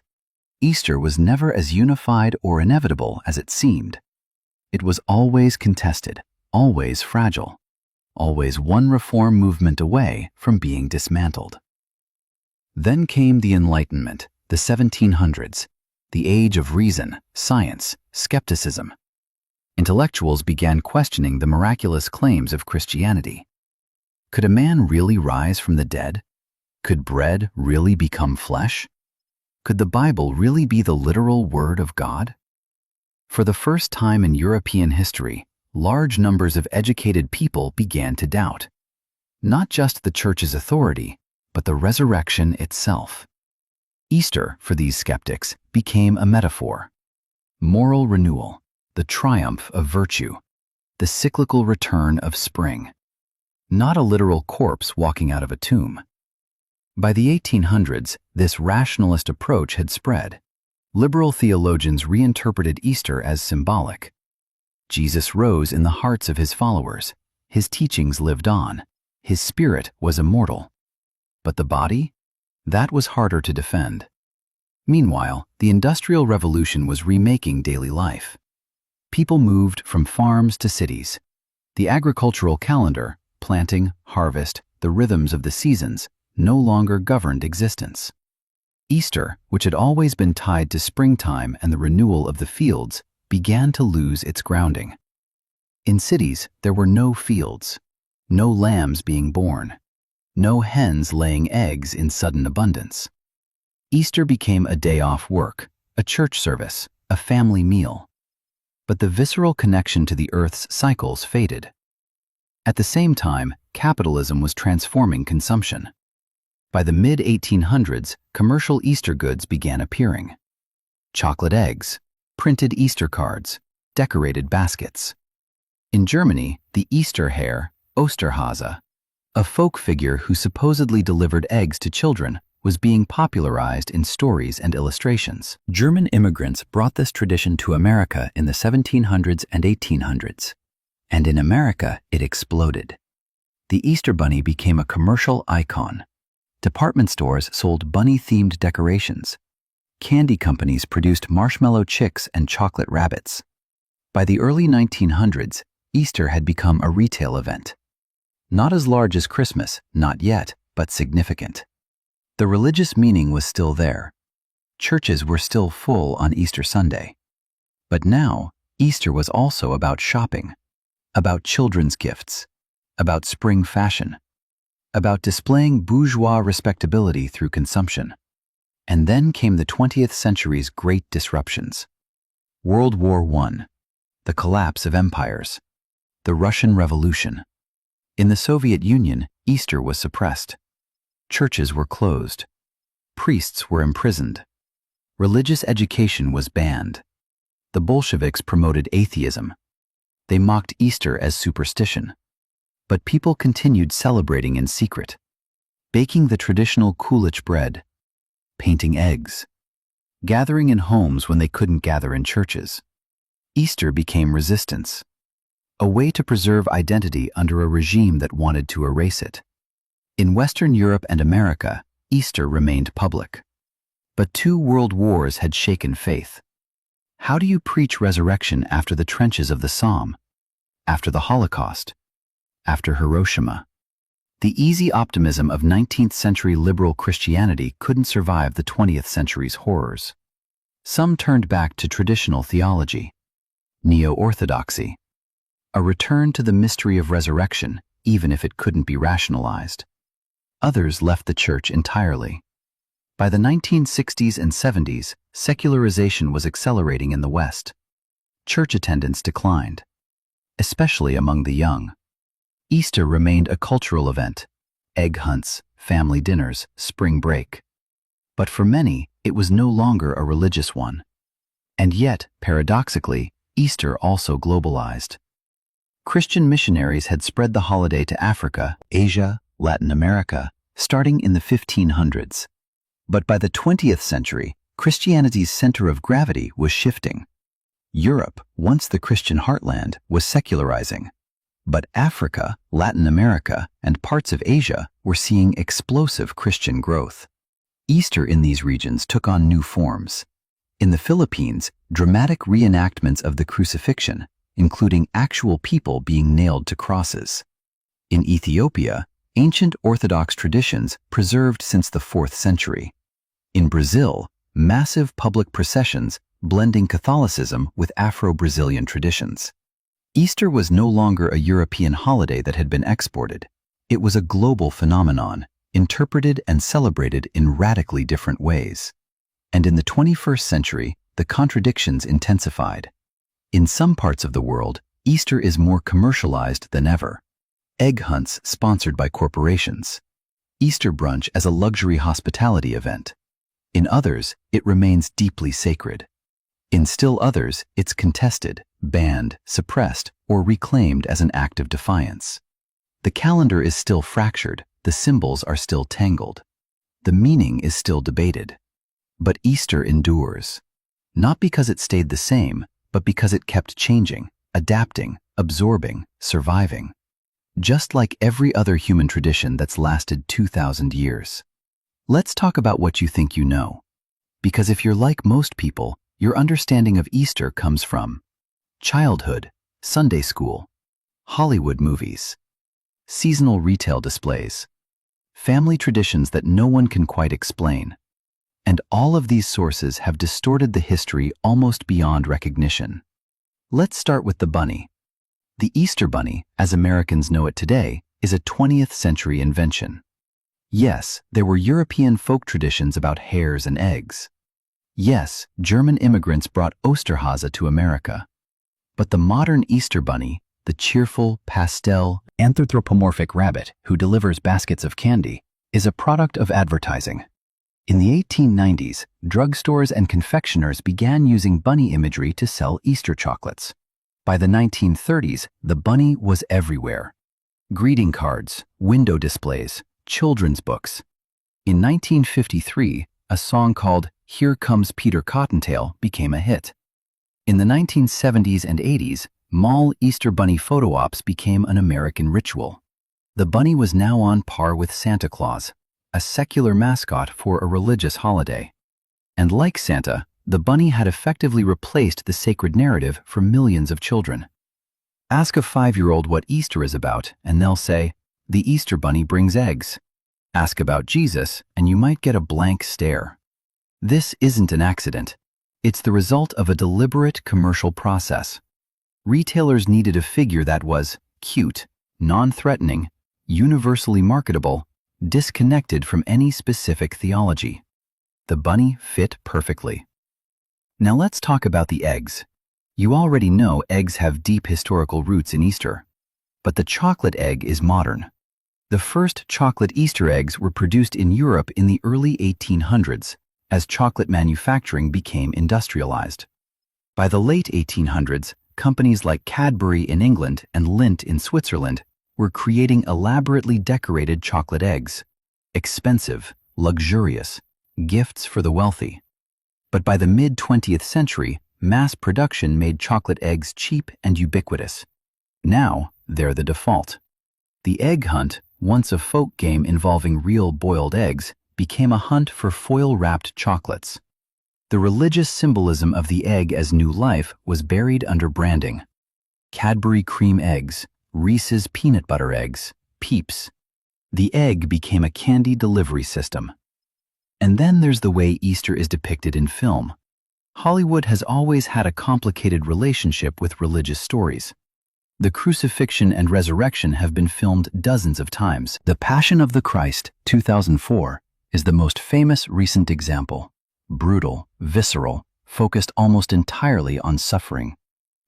Easter was never as unified or inevitable as it seemed. It was always contested, always fragile, always one reform movement away from being dismantled. Then came the Enlightenment, the 1700s, the age of reason, science, skepticism. Intellectuals began questioning the miraculous claims of Christianity. Could a man really rise from the dead? Could bread really become flesh? Could the Bible really be the literal Word of God? For the first time in European history, large numbers of educated people began to doubt. Not just the Church's authority, but the resurrection itself. Easter, for these skeptics, became a metaphor. Moral renewal, the triumph of virtue, the cyclical return of spring. Not a literal corpse walking out of a tomb. By the 1800s, this rationalist approach had spread. Liberal theologians reinterpreted Easter as symbolic. Jesus rose in the hearts of his followers. His teachings lived on. His spirit was immortal. But the body? That was harder to defend. Meanwhile, the Industrial Revolution was remaking daily life. People moved from farms to cities. The agricultural calendar, planting, harvest, the rhythms of the seasons, no longer governed existence. Easter, which had always been tied to springtime and the renewal of the fields, began to lose its grounding. In cities, there were no fields, no lambs being born, no hens laying eggs in sudden abundance. Easter became a day off work, a church service, a family meal. But the visceral connection to the earth's cycles faded. At the same time, capitalism was transforming consumption. By the mid-1800s, commercial Easter goods began appearing. Chocolate eggs, printed Easter cards, decorated baskets. In Germany, the Easter hare, Osterhase, a folk figure who supposedly delivered eggs to children, was being popularized in stories and illustrations. German immigrants brought this tradition to America in the 1700s and 1800s. And in America, it exploded. The Easter bunny became a commercial icon. Department stores sold bunny-themed decorations. Candy companies produced marshmallow chicks and chocolate rabbits. By the early 1900s, Easter had become a retail event. Not as large as Christmas, not yet, but significant. The religious meaning was still there. Churches were still full on Easter Sunday. But now, Easter was also about shopping, about children's gifts, about spring fashion, about displaying bourgeois respectability through consumption. And then came the 20th century's great disruptions. World War I, the collapse of empires, the Russian Revolution. In the Soviet Union, Easter was suppressed. Churches were closed. Priests were imprisoned. Religious education was banned. The Bolsheviks promoted atheism. They mocked Easter as superstition. But people continued celebrating in secret, baking the traditional Kulich bread, painting eggs, gathering in homes when they couldn't gather in churches. Easter became resistance. a way to preserve identity under a regime that wanted to erase it. In Western Europe and America, Easter remained public. But 2 world wars had shaken faith. How do you preach resurrection after the trenches of the Somme, after the Holocaust, after Hiroshima? The easy optimism of 19th century liberal Christianity couldn't survive the 20th century's horrors. Some turned back to traditional theology, neo-orthodoxy, a return to the mystery of resurrection, even if it couldn't be rationalized. Others left the church entirely. By the 1960s and 70s, secularization was accelerating in the West. Church attendance declined, especially among the young. Easter remained a cultural event: egg hunts, family dinners, spring break. But for many, it was no longer a religious one. And yet, paradoxically, Easter also globalized. Christian missionaries had spread the holiday to Africa, Asia, Latin America, starting in the 1500s. But by the 20th century, Christianity's center of gravity was shifting. Europe, once the Christian heartland, was secularizing. But Africa, Latin America, and parts of Asia were seeing explosive Christian growth. Easter in these regions took on new forms. In the Philippines, dramatic reenactments of the crucifixion, including actual people being nailed to crosses. In Ethiopia, ancient Orthodox traditions preserved since the 4th century. In Brazil, massive public processions blending Catholicism with Afro-Brazilian traditions. Easter was no longer a European holiday that had been exported. It was a global phenomenon, interpreted and celebrated in radically different ways. And in the 21st century, the contradictions intensified. In some parts of the world, Easter is more commercialized than ever. Egg hunts sponsored by corporations. Easter brunch as a luxury hospitality event. In others, it remains deeply sacred. In still others, it's contested, banned, suppressed, or reclaimed as an act of defiance. The calendar is still fractured, the symbols are still tangled. The meaning is still debated. But Easter endures. Not because it stayed the same, but because it kept changing, adapting, absorbing, surviving. Just like every other human tradition that's lasted 2,000 years. Let's talk about what you think you know. Because if you're like most people, your understanding of Easter comes from childhood, Sunday school, Hollywood movies, seasonal retail displays, family traditions that no one can quite explain. And all of these sources have distorted the history almost beyond recognition. Let's start with the bunny. The Easter bunny, as Americans know it today, is a 20th century invention. Yes, there were European folk traditions about hares and eggs. Yes, German immigrants brought Osterhase to America. But the modern Easter bunny, the cheerful, pastel, anthropomorphic rabbit who delivers baskets of candy, is a product of advertising. In the 1890s, drugstores and confectioners began using bunny imagery to sell Easter chocolates. By the 1930s, the bunny was everywhere. Greeting cards, window displays, children's books. In 1953, a song called "Here Comes Peter Cottontail" became a hit. In the 1970s and 80s, mall Easter bunny photo ops became an American ritual. The bunny was now on par with Santa Claus, a secular mascot for a religious holiday. And like Santa, the bunny had effectively replaced the sacred narrative for millions of children. Ask a 5-year-old what Easter is about, and they'll say, "The Easter bunny brings eggs." Ask about Jesus, and you might get a blank stare. This isn't an accident. It's the result of a deliberate commercial process. Retailers needed a figure that was cute, non-threatening, universally marketable, disconnected from any specific theology. The bunny fit perfectly. Now let's talk about the eggs. You already know eggs have deep historical roots in Easter. But the chocolate egg is modern. The first chocolate Easter eggs were produced in Europe in the early 1800s, as chocolate manufacturing became industrialized. By the late 1800s, companies like Cadbury in England and Lindt in Switzerland were creating elaborately decorated chocolate eggs. Expensive, luxurious, gifts for the wealthy. But by the mid-20th century, mass production made chocolate eggs cheap and ubiquitous. Now, they're the default. The egg hunt, once a folk game involving real boiled eggs, became a hunt for foil-wrapped chocolates. The religious symbolism of the egg as new life was buried under branding. Cadbury cream eggs, Reese's peanut butter eggs, Peeps. The egg became a candy delivery system. And then there's the way Easter is depicted in film. Hollywood has always had a complicated relationship with religious stories. The crucifixion and resurrection have been filmed dozens of times. The Passion of the Christ, 2004, is the most famous recent example. Brutal, visceral, focused almost entirely on suffering.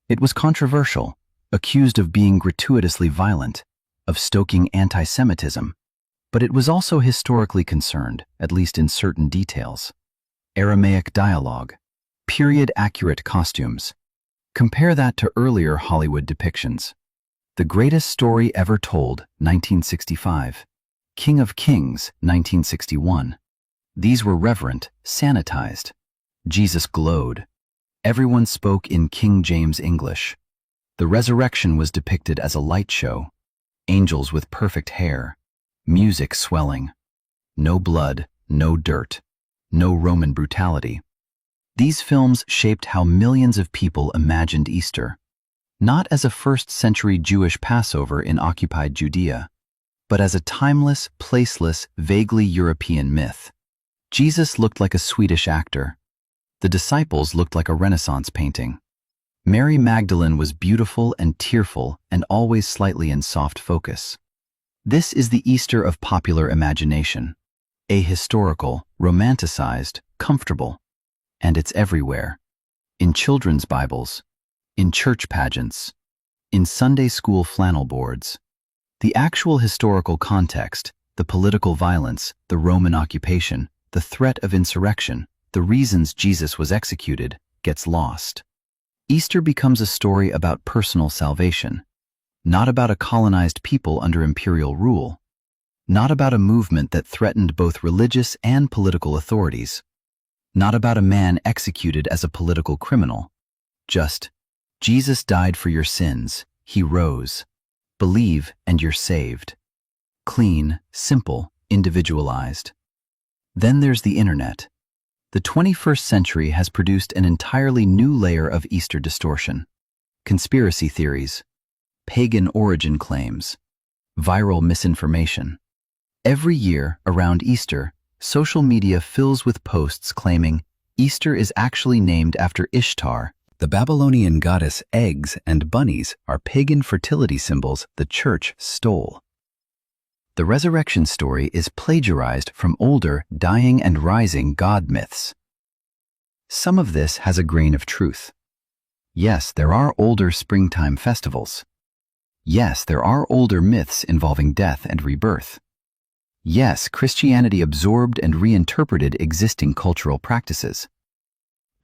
It was controversial, accused of being gratuitously violent, of stoking anti-Semitism, but it was also historically concerned, at least in certain details. Aramaic dialogue, period-accurate costumes. Compare that to earlier Hollywood depictions. The Greatest Story Ever Told, 1965. King of Kings, 1961. These were reverent, sanitized. Jesus glowed. Everyone spoke in King James English. The resurrection was depicted as a light show. Angels with perfect hair. Music swelling. No blood, no dirt. No Roman brutality. These films shaped how millions of people imagined Easter, not as a first-century Jewish Passover in occupied Judea, but as a timeless, placeless, vaguely European myth. Jesus looked like a Swedish actor. The disciples looked like a Renaissance painting. Mary Magdalene was beautiful and tearful and always slightly in soft focus. This is the Easter of popular imagination. Ahistorical, romanticized, comfortable. And it's everywhere. In children's Bibles, in church pageants, in Sunday school flannel boards. The actual historical context, the political violence, the Roman occupation, the threat of insurrection, the reasons Jesus was executed, gets lost. Easter becomes a story about personal salvation, not about a colonized people under imperial rule, not about a movement that threatened both religious and political authorities. Not about a man executed as a political criminal. Just, Jesus died for your sins, he rose. Believe and you're saved. Clean, simple, individualized. Then there's the internet. The 21st century has produced an entirely new layer of Easter distortion. Conspiracy theories, pagan origin claims, viral misinformation. Every year, around Easter, social media fills with posts claiming Easter is actually named after Ishtar, the Babylonian goddess. Eggs and bunnies are pagan fertility symbols the church stole. The resurrection story is plagiarized from older dying and rising god myths. Some of this has a grain of truth. Yes, there are older springtime festivals. Yes, there are older myths involving death and rebirth. Yes, Christianity absorbed and reinterpreted existing cultural practices.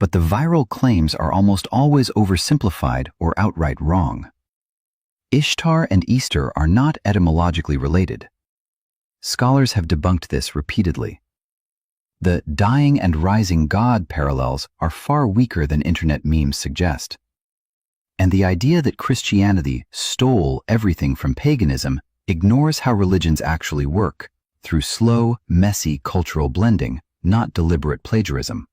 But the viral claims are almost always oversimplified or outright wrong. Ishtar and Easter are not etymologically related. Scholars have debunked this repeatedly. The dying and rising god parallels are far weaker than internet memes suggest. And the idea that Christianity stole everything from paganism ignores how religions actually work, through slow, messy cultural blending, not deliberate plagiarism.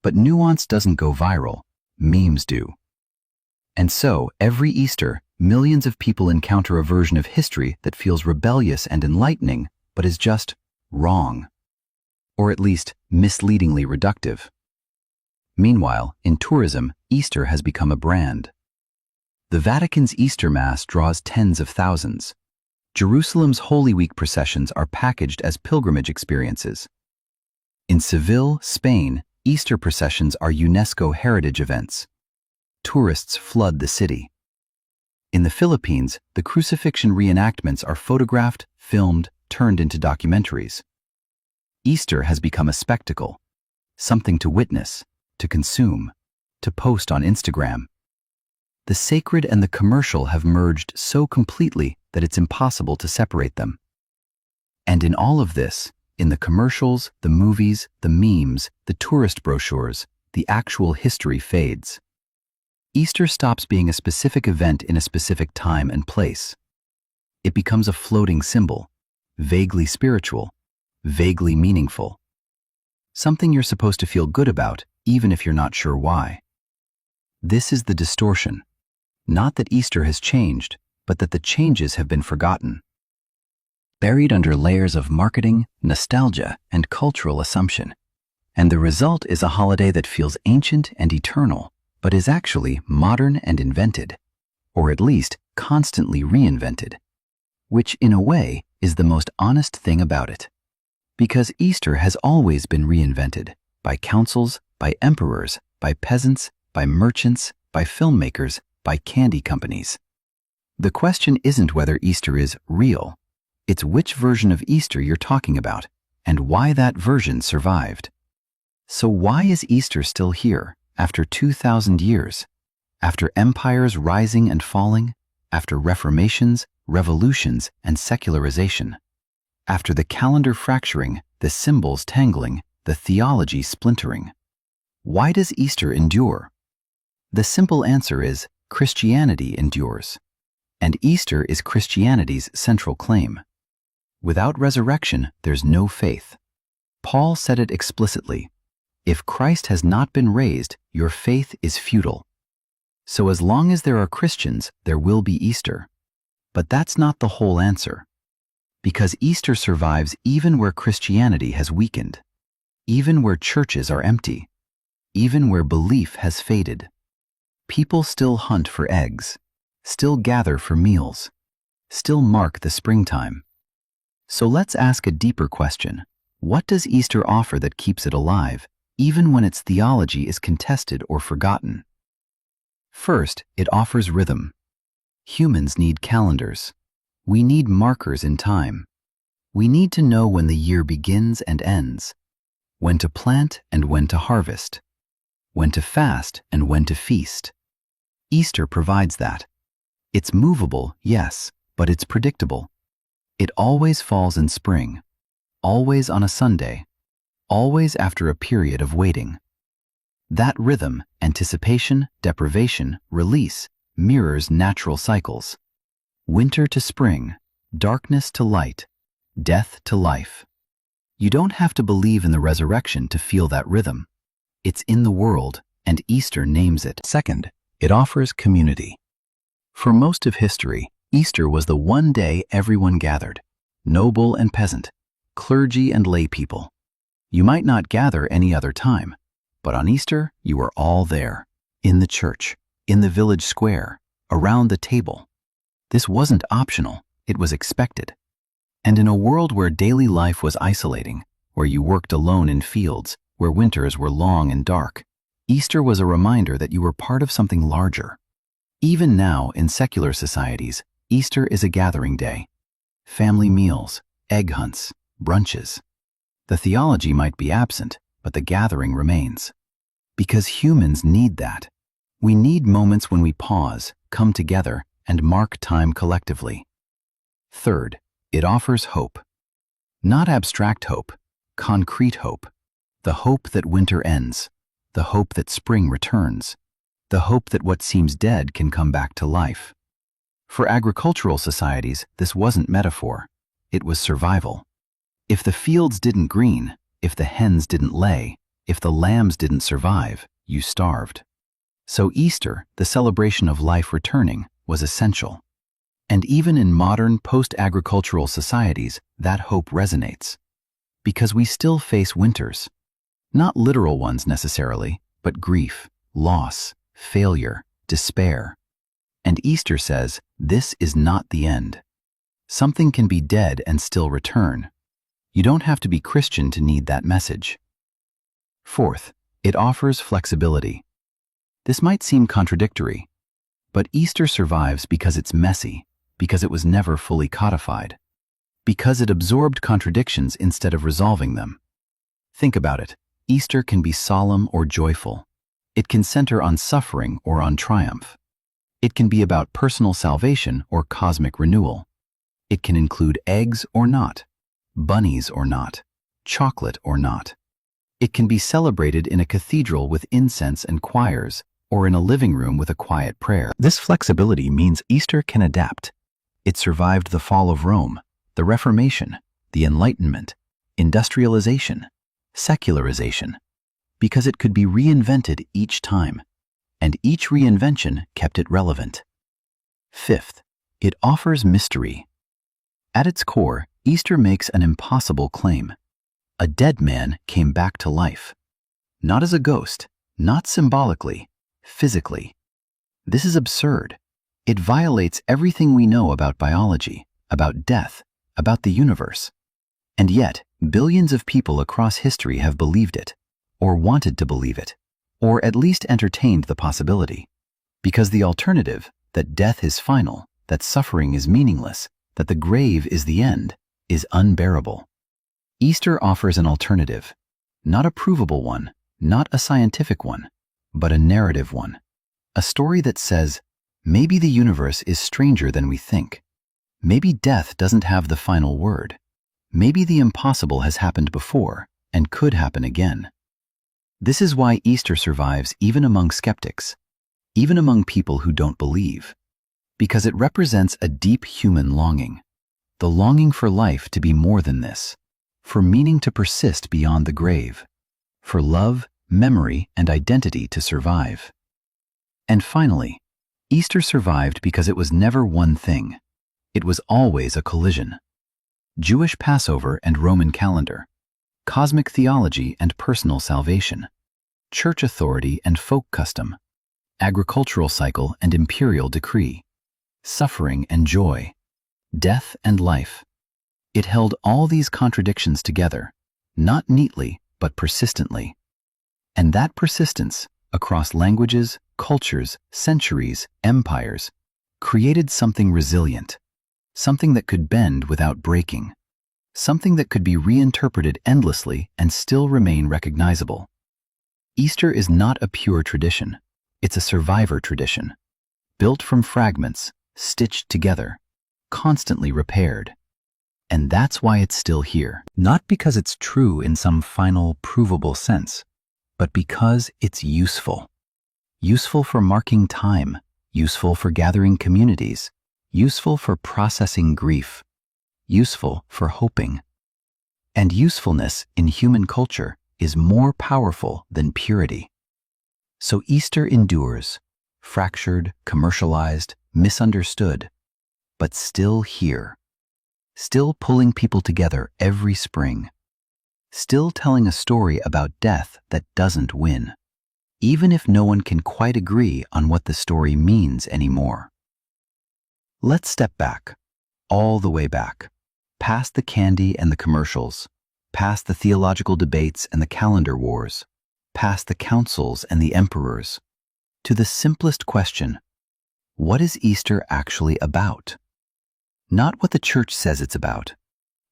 But nuance doesn't go viral, memes do. And so, every Easter, millions of people encounter a version of history that feels rebellious and enlightening, but is just wrong. Or at least misleadingly reductive. Meanwhile, in tourism, Easter has become a brand. The Vatican's Easter Mass draws tens of thousands. Jerusalem's Holy Week processions are packaged as pilgrimage experiences. In Seville, Spain, Easter processions are UNESCO heritage events. Tourists flood the city. In the Philippines, the crucifixion reenactments are photographed, filmed, turned into documentaries. Easter has become a spectacle, something to witness, to consume, to post on Instagram. The sacred and the commercial have merged so completely that it's impossible to separate them. And in all of this, in the commercials, the movies, the memes, the tourist brochures, the actual history fades. Easter stops being a specific event in a specific time and place. It becomes a floating symbol, vaguely spiritual, vaguely meaningful. Something you're supposed to feel good about, even if you're not sure why. This is the distortion. Not that Easter has changed, but that the changes have been forgotten. Buried under layers of marketing, nostalgia, and cultural assumption. And the result is a holiday that feels ancient and eternal, but is actually modern and invented, or at least constantly reinvented, which in a way is the most honest thing about it. Because Easter has always been reinvented, by councils, by emperors, by peasants, by merchants, by filmmakers, by candy companies. The question isn't whether Easter is real, it's which version of Easter you're talking about, and why that version survived. So why is Easter still here, after 2,000 years? After empires rising and falling, after reformations, revolutions, and secularization? After the calendar fracturing, the symbols tangling, the theology splintering? Why does Easter endure? The simple answer is Christianity endures. And Easter is Christianity's central claim. Without resurrection, there's no faith. Paul said it explicitly. If Christ has not been raised, your faith is futile. So as long as there are Christians, there will be Easter. But that's not the whole answer. Because Easter survives even where Christianity has weakened, even where churches are empty, even where belief has faded. People still hunt for eggs, still gather for meals, still mark the springtime. So let's ask a deeper question. What does Easter offer that keeps it alive, even when its theology is contested or forgotten? First, it offers rhythm. Humans need calendars. We need markers in time. We need to know when the year begins and ends, when to plant and when to harvest, when to fast and when to feast. Easter provides that. It's movable, yes, but it's predictable. It always falls in spring, always on a Sunday, always after a period of waiting. That rhythm, anticipation, deprivation, release, mirrors natural cycles. Winter to spring, darkness to light, death to life. You don't have to believe in the resurrection to feel that rhythm. It's in the world, and Easter names it. Second, it offers community. For most of history, Easter was the one day everyone gathered, noble and peasant, clergy and lay people. You might not gather any other time, but on Easter, you were all there, in the church, in the village square, around the table. This wasn't optional, it was expected. And in a world where daily life was isolating, where you worked alone in fields, where winters were long and dark, Easter was a reminder that you were part of something larger. Even now, in secular societies, Easter is a gathering day. Family meals, egg hunts, brunches. The theology might be absent, but the gathering remains. Because humans need that. We need moments when we pause, come together, and mark time collectively. Third, it offers hope. Not abstract hope, concrete hope. The hope that winter ends, the hope that spring returns, the hope that what seems dead can come back to life. For agricultural societies, this wasn't metaphor, it was survival. If the fields didn't green, if the hens didn't lay, if the lambs didn't survive, you starved. So Easter, the celebration of life returning, was essential. And even in modern post-agricultural societies, that hope resonates. Because we still face winters. Not literal ones necessarily, but grief, loss, failure, despair. And Easter says, this is not the end. Something can be dead and still return. You don't have to be Christian to need that message. Fourth, it offers flexibility. This might seem contradictory, but Easter survives because it's messy, because it was never fully codified, because it absorbed contradictions instead of resolving them. Think about it. Easter can be solemn or joyful. It can center on suffering or on triumph. It can be about personal salvation or cosmic renewal. It can include eggs or not, bunnies or not, chocolate or not. It can be celebrated in a cathedral with incense and choirs, or in a living room with a quiet prayer. This flexibility means Easter can adapt. It survived the fall of Rome, the Reformation, the Enlightenment, industrialization, secularization, because it could be reinvented each time, and each reinvention kept it relevant. Fifth, it offers mystery. At its core, Easter makes an impossible claim. A dead man came back to life. Not as a ghost, not symbolically, physically. This is absurd. It violates everything we know about biology, about death, about the universe. And yet, billions of people across history have believed it, or wanted to believe it, or at least entertained the possibility. Because the alternative, that death is final, that suffering is meaningless, that the grave is the end, is unbearable. Easter offers an alternative, not a provable one, not a scientific one, but a narrative one. A story that says, maybe the universe is stranger than we think. Maybe death doesn't have the final word. Maybe the impossible has happened before and could happen again. This is why Easter survives even among skeptics, even among people who don't believe, because it represents a deep human longing, the longing for life to be more than this, for meaning to persist beyond the grave, for love, memory, and identity to survive. And finally, Easter survived because it was never one thing. It was always a collision. Jewish Passover and Roman calendar, cosmic theology and personal salvation, church authority and folk custom, agricultural cycle and imperial decree, suffering and joy, death and life. It held all these contradictions together, not neatly, but persistently. And that persistence, across languages, cultures, centuries, empires, created something resilient, something that could bend without breaking, something that could be reinterpreted endlessly and still remain recognizable. Easter is not a pure tradition. It's a survivor tradition, built from fragments, stitched together, constantly repaired. And that's why it's still here. Not because it's true in some final, provable sense, but because it's useful. Useful for marking time, useful for gathering communities, useful for processing grief, useful for hoping. And usefulness in human culture is more powerful than purity. So Easter endures, fractured, commercialized, misunderstood, but still here. Still pulling people together every spring. Still telling a story about death that doesn't win, even if no one can quite agree on what the story means anymore. Let's step back, all the way back, past the candy and the commercials, past the theological debates and the calendar wars, past the councils and the emperors, to the simplest question: what is Easter actually about? Not what the church says it's about,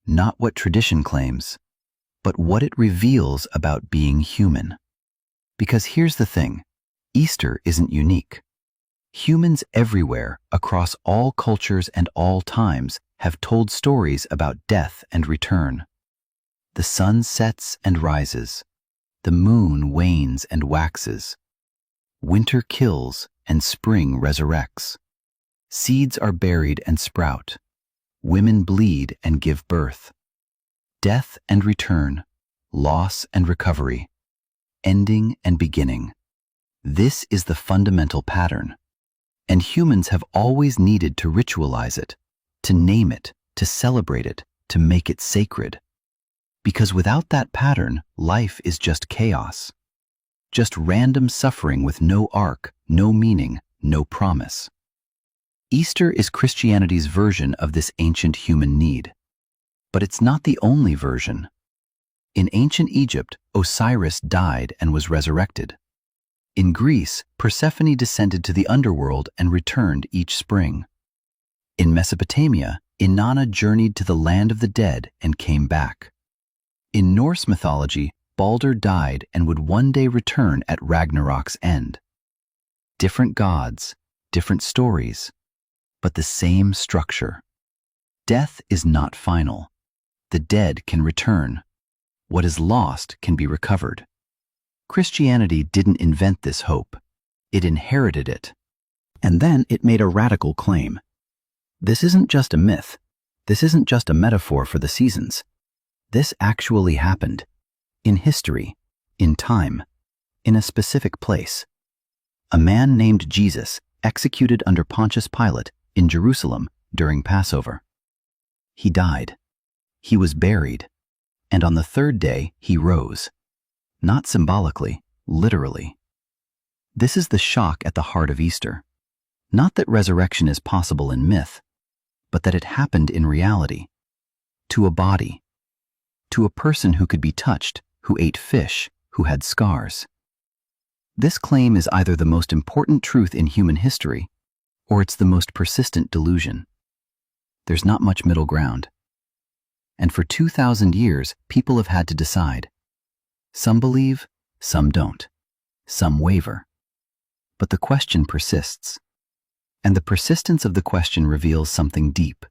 not what tradition claims, but what it reveals about being human. Because here's the thing, Easter isn't unique. Humans everywhere, across all cultures and all times, have told stories about death and return. The sun sets and rises. The moon wanes and waxes. Winter kills and spring resurrects. Seeds are buried and sprout. Women bleed and give birth. Death and return, loss and recovery, ending and beginning. This is the fundamental pattern. And humans have always needed to ritualize it, to name it, to celebrate it, to make it sacred. Because without that pattern, life is just chaos. Just random suffering with no arc, no meaning, no promise. Easter is Christianity's version of this ancient human need. But it's not the only version. In ancient Egypt, Osiris died and was resurrected. In Greece, Persephone descended to the underworld and returned each spring. In Mesopotamia, Inanna journeyed to the land of the dead and came back. In Norse mythology, Baldur died and would one day return at Ragnarok's end. Different gods, different stories, but the same structure. Death is not final. The dead can return. What is lost can be recovered. Christianity didn't invent this hope. It inherited it. And then it made a radical claim. This isn't just a myth. This isn't just a metaphor for the seasons. This actually happened. In history, in time, in a specific place. A man named Jesus executed under Pontius Pilate in Jerusalem during Passover. He died. He was buried. And on the third day, he rose. Not symbolically, literally. This is the shock at the heart of Easter. Not that resurrection is possible in myth, but that it happened in reality. To a body. To a person who could be touched, who ate fish, who had scars. This claim is either the most important truth in human history, or it's the most persistent delusion. There's not much middle ground. And for 2,000 years, people have had to decide. Some believe, some don't. Some waver. But the question persists. And the persistence of the question reveals something deep.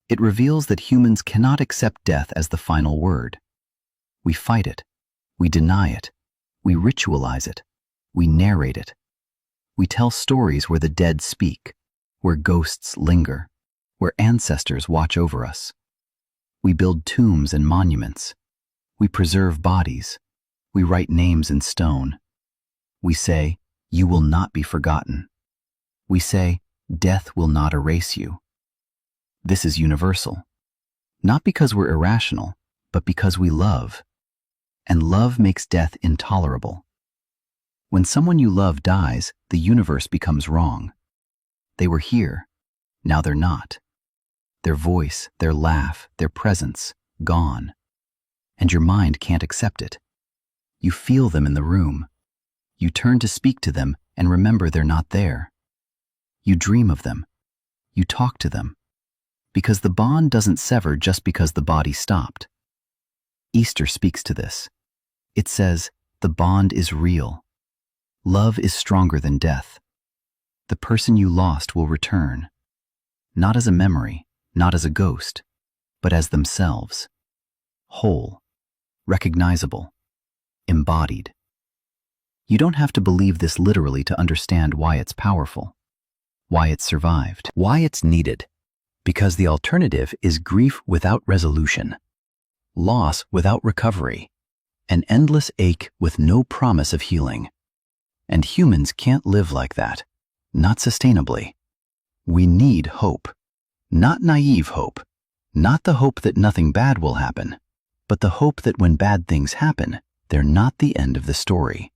It reveals that humans cannot accept death as the final word. We fight it. We deny it. We ritualize it. We narrate it. We tell stories where the dead speak, where ghosts linger, where ancestors watch over us. We build tombs and monuments. We preserve bodies. We write names in stone. We say, "You will not be forgotten." We say, "Death will not erase you." This is universal. Not because we're irrational, but because we love. And love makes death intolerable. When someone you love dies, the universe becomes wrong. They were here. Now they're not. Their voice, their laugh, their presence, gone. And your mind can't accept it. You feel them in the room. You turn to speak to them and remember they're not there. You dream of them. You talk to them. Because the bond doesn't sever just because the body stopped. Easter speaks to this. It says, the bond is real. Love is stronger than death. The person you lost will return. Not as a memory, not as a ghost, but as themselves. Whole, recognizable, embodied. You don't have to believe this literally to understand why it's powerful, why it's survived, why it's needed. Because the alternative is grief without resolution, loss without recovery, an endless ache with no promise of healing. And humans can't live like that, not sustainably. We need hope, not naive hope, not the hope that nothing bad will happen, but the hope that when bad things happen, they're not the end of the story.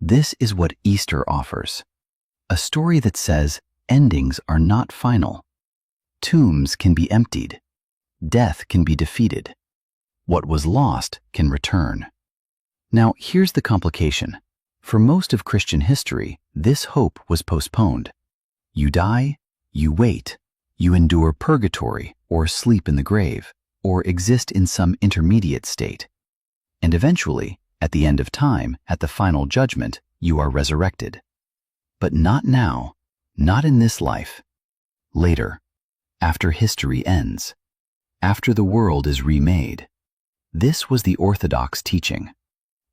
This is what Easter offers. A story that says endings are not final. Tombs can be emptied. Death can be defeated. What was lost can return. Now, here's the complication. For most of Christian history, this hope was postponed. You die, you wait, you endure purgatory or sleep in the grave, or exist in some intermediate state. And eventually, at the end of time, at the final judgment, you are resurrected. But not now, not in this life. Later, after history ends, after the world is remade. This was the Orthodox teaching.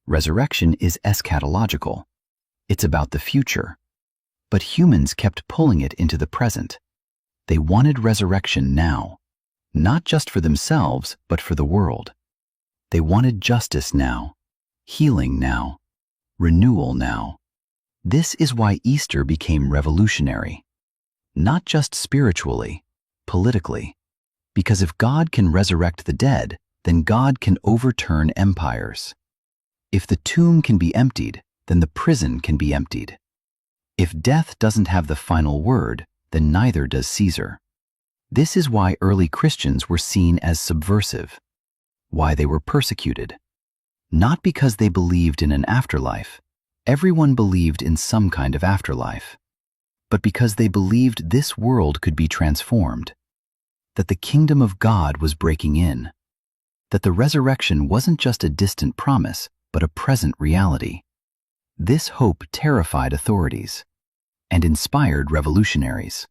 Resurrection is eschatological. It's about the future. But humans kept pulling it into the present. They wanted resurrection now, not just for themselves, but for the world. They wanted justice now, healing now, renewal now. This is why Easter became revolutionary. Not just spiritually, politically. Because if God can resurrect the dead, then God can overturn empires. If the tomb can be emptied, then the prison can be emptied. If death doesn't have the final word, then neither does Caesar. This is why early Christians were seen as subversive, why they were persecuted. Not because they believed in an afterlife. Everyone believed in some kind of afterlife. But because they believed this world could be transformed, that the kingdom of God was breaking in, that the resurrection wasn't just a distant promise, but a present reality. This hope terrified authorities and inspired revolutionaries.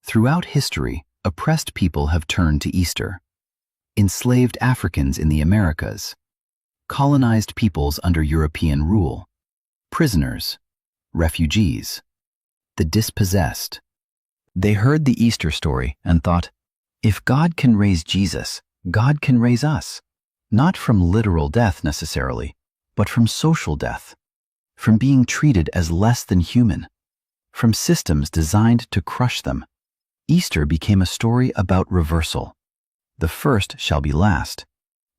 Throughout history, oppressed people have turned to Easter. Enslaved Africans in the Americas, colonized peoples under European rule, prisoners, refugees, the dispossessed. They heard the Easter story and thought, if God can raise Jesus, God can raise us. Not from literal death necessarily, but from social death, from being treated as less than human, from systems designed to crush them. Easter became a story about reversal. The first shall be last.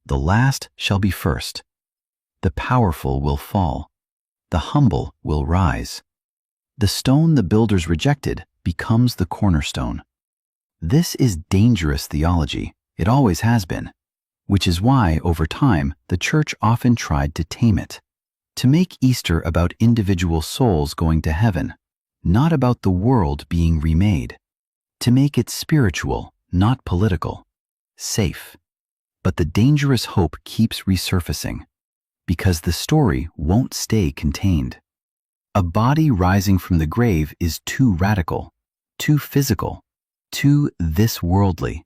The last shall be first. The powerful will fall. The humble will rise. The stone the builders rejected becomes the cornerstone. This is dangerous theology. It always has been, which is why, over time, the church often tried to tame it, to make Easter about individual souls going to heaven, not about the world being remade, to make it spiritual, not political, safe. But the dangerous hope keeps resurfacing, because the story won't stay contained. A body rising from the grave is too radical, too physical, too this worldly.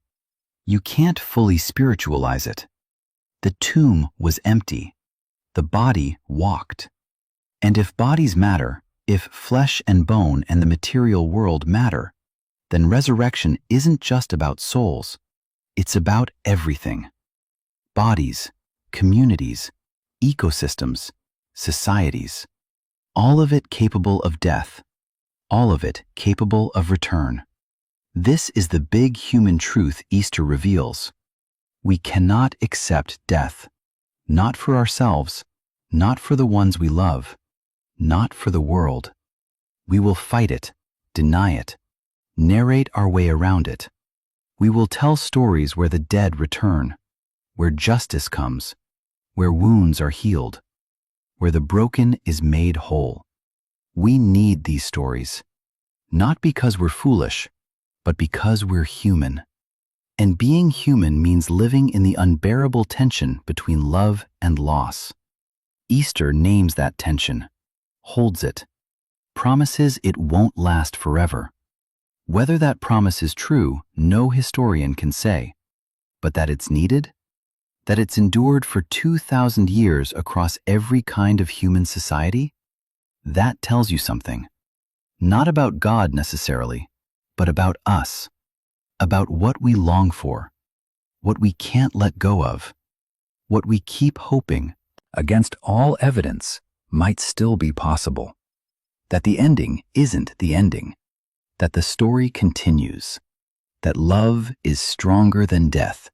You can't fully spiritualize it. The tomb was empty. The body walked. And if bodies matter, if flesh and bone and the material world matter, then resurrection isn't just about souls. It's about everything. Bodies, communities, ecosystems, societies. All of it capable of death. All of it capable of return. This is the big human truth Easter reveals. We cannot accept death, not for ourselves, not for the ones we love, not for the world. We will fight it, deny it, narrate our way around it. We will tell stories where the dead return, where justice comes, where wounds are healed, where the broken is made whole. We need these stories, not because we're foolish, but because we're human. And being human means living in the unbearable tension between love and loss. Easter names that tension, holds it, promises it won't last forever. Whether that promise is true, no historian can say. But that it's needed? That it's endured for 2,000 years across every kind of human society? That tells you something. Not about God necessarily, but about us, about what we long for, what we can't let go of, what we keep hoping, against all evidence, might still be possible. That the ending isn't the ending, that the story continues, that love is stronger than death,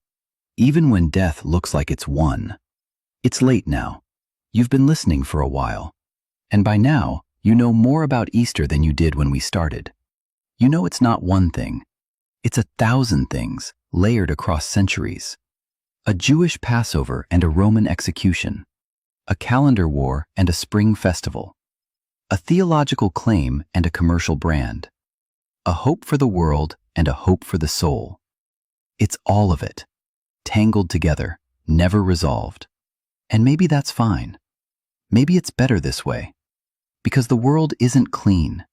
even when death looks like it's won. It's late now. You've been listening for a while, and by now, you know more about Easter than you did when we started. You know it's not one thing. It's 1,000 things layered across centuries. A Jewish Passover and a Roman execution. A calendar war and a spring festival. A theological claim and a commercial brand. A hope for the world and a hope for the soul. It's all of it, tangled together, never resolved. And maybe that's fine. Maybe it's better this way. Because the world isn't clean.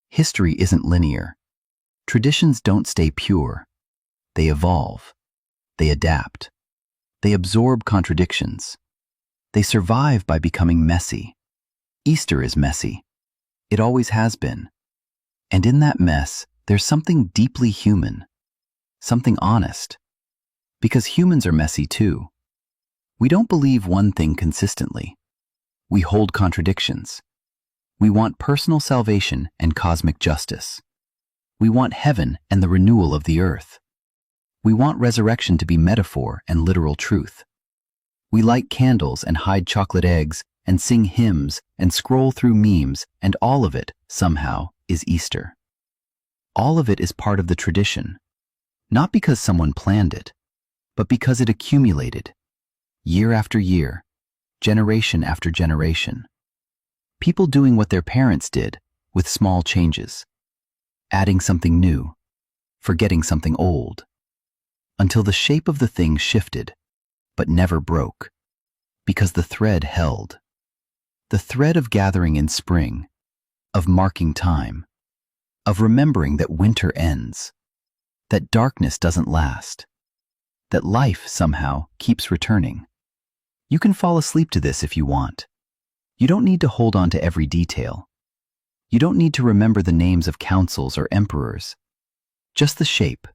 History isn't linear. Traditions don't stay pure. They evolve. They adapt. They absorb contradictions. They survive by becoming messy. Easter is messy. It always has been. And in that mess, there's something deeply human. Something honest. Because humans are messy too. We don't believe one thing consistently. We hold contradictions. We want personal salvation and cosmic justice. We want heaven and the renewal of the earth. We want resurrection to be metaphor and literal truth. We light candles and hide chocolate eggs and sing hymns and scroll through memes, and all of it, somehow, is Easter. All of it is part of the tradition, not because someone planned it, but because it accumulated, year after year, generation after generation. People doing what their parents did, with small changes, adding something new, forgetting something old, until the shape of the thing shifted, but never broke, because the thread held. The thread of gathering in spring, of marking time, of remembering that winter ends, that darkness doesn't last, that life somehow keeps returning. You can fall asleep to this if you want. You don't need to hold on to every detail. You don't need to remember the names of councils or emperors. Just the shape,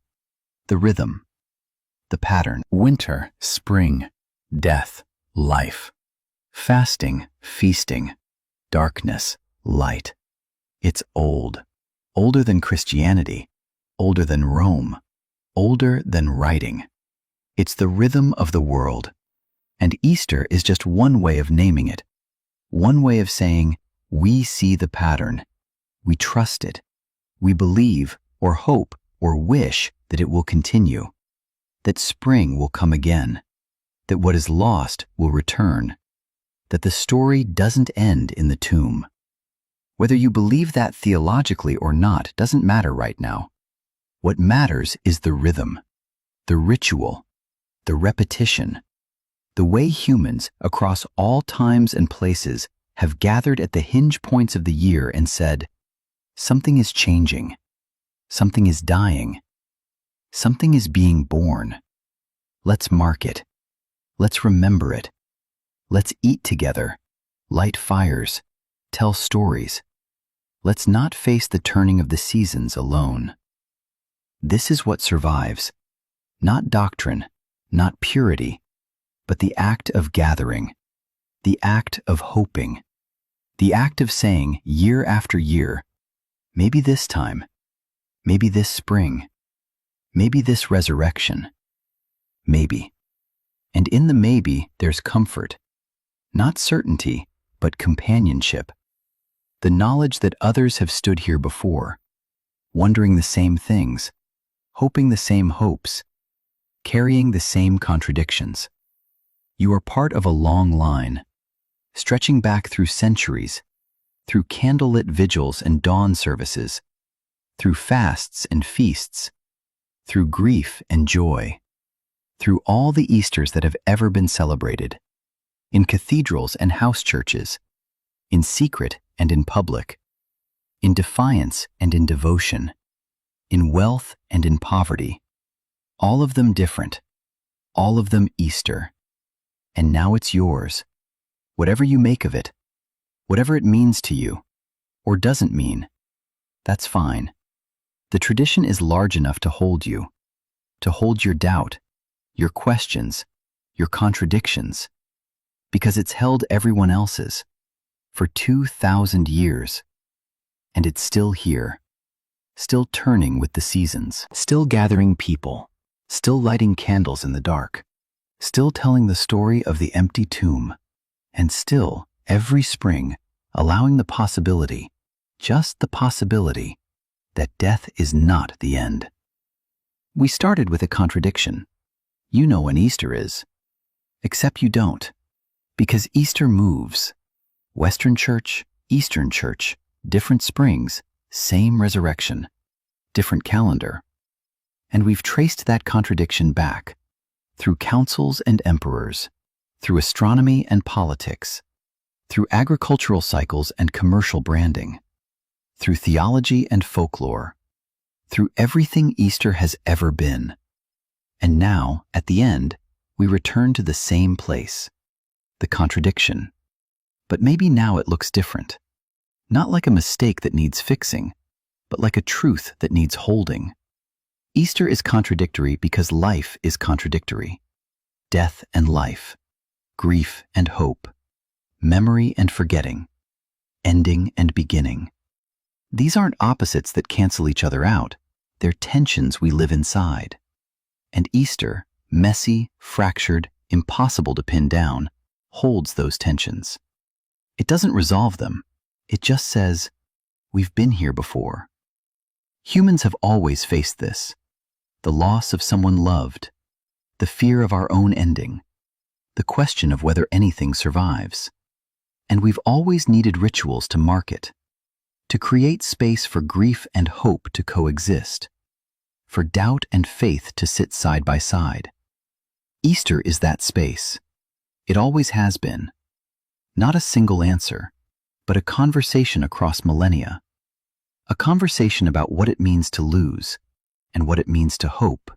the rhythm, the pattern. Winter, spring, death, life. Fasting, feasting, darkness, light. It's old. Older than Christianity, older than Rome, older than writing. It's the rhythm of the world. And Easter is just one way of naming it. One way of saying, we see the pattern. We trust it. We believe or hope or wish that it will continue. That spring will come again. That what is lost will return. That the story doesn't end in the tomb. Whether you believe that theologically or not doesn't matter right now. What matters is the rhythm, the ritual, the repetition, the way humans across all times and places have gathered at the hinge points of the year and said, something is changing, something is dying, something is being born. Let's mark it. Let's remember it. Let's eat together, light fires, tell stories. Let's not face the turning of the seasons alone. This is what survives. Not doctrine, not purity, but the act of gathering, the act of hoping, the act of saying year after year, maybe this time, maybe this spring, maybe this resurrection, maybe. And in the maybe, there's comfort, not certainty, but companionship. The knowledge that others have stood here before, wondering the same things, hoping the same hopes, carrying the same contradictions. You are part of a long line, stretching back through centuries, through candlelit vigils and dawn services, through fasts and feasts, through grief and joy, through all the Easters that have ever been celebrated, in cathedrals and house churches, in secret and in public, in defiance and in devotion, in wealth and in poverty, all of them different, all of them Easter. And now it's yours. Whatever you make of it, whatever it means to you, or doesn't mean, that's fine. The tradition is large enough to hold you, to hold your doubt, your questions, your contradictions, because it's held everyone else's for 2,000 years. And it's still here, still turning with the seasons, still gathering people, still lighting candles in the dark, still telling the story of the empty tomb, and still, every spring, allowing the possibility, just the possibility, that death is not the end. We started with a contradiction. You know when Easter is. Except you don't, because Easter moves. Western Church, Eastern Church, different springs, same resurrection, different calendar. And we've traced that contradiction back, through councils and emperors, through astronomy and politics, through agricultural cycles and commercial branding, through theology and folklore, through everything Easter has ever been. And now, at the end, we return to the same place, the contradiction. But maybe now it looks different. Not like a mistake that needs fixing, but like a truth that needs holding. Easter is contradictory because life is contradictory. Death and life, grief and hope, memory and forgetting, ending and beginning. These aren't opposites that cancel each other out. They're tensions we live inside. And Easter, messy, fractured, impossible to pin down, holds those tensions. It doesn't resolve them. It just says, we've been here before. Humans have always faced this. The loss of someone loved, the fear of our own ending, the question of whether anything survives. And we've always needed rituals to mark it, to create space for grief and hope to coexist, for doubt and faith to sit side by side. Easter is that space. It always has been. Not a single answer, but a conversation across millennia. A conversation about what it means to lose and what it means to hope,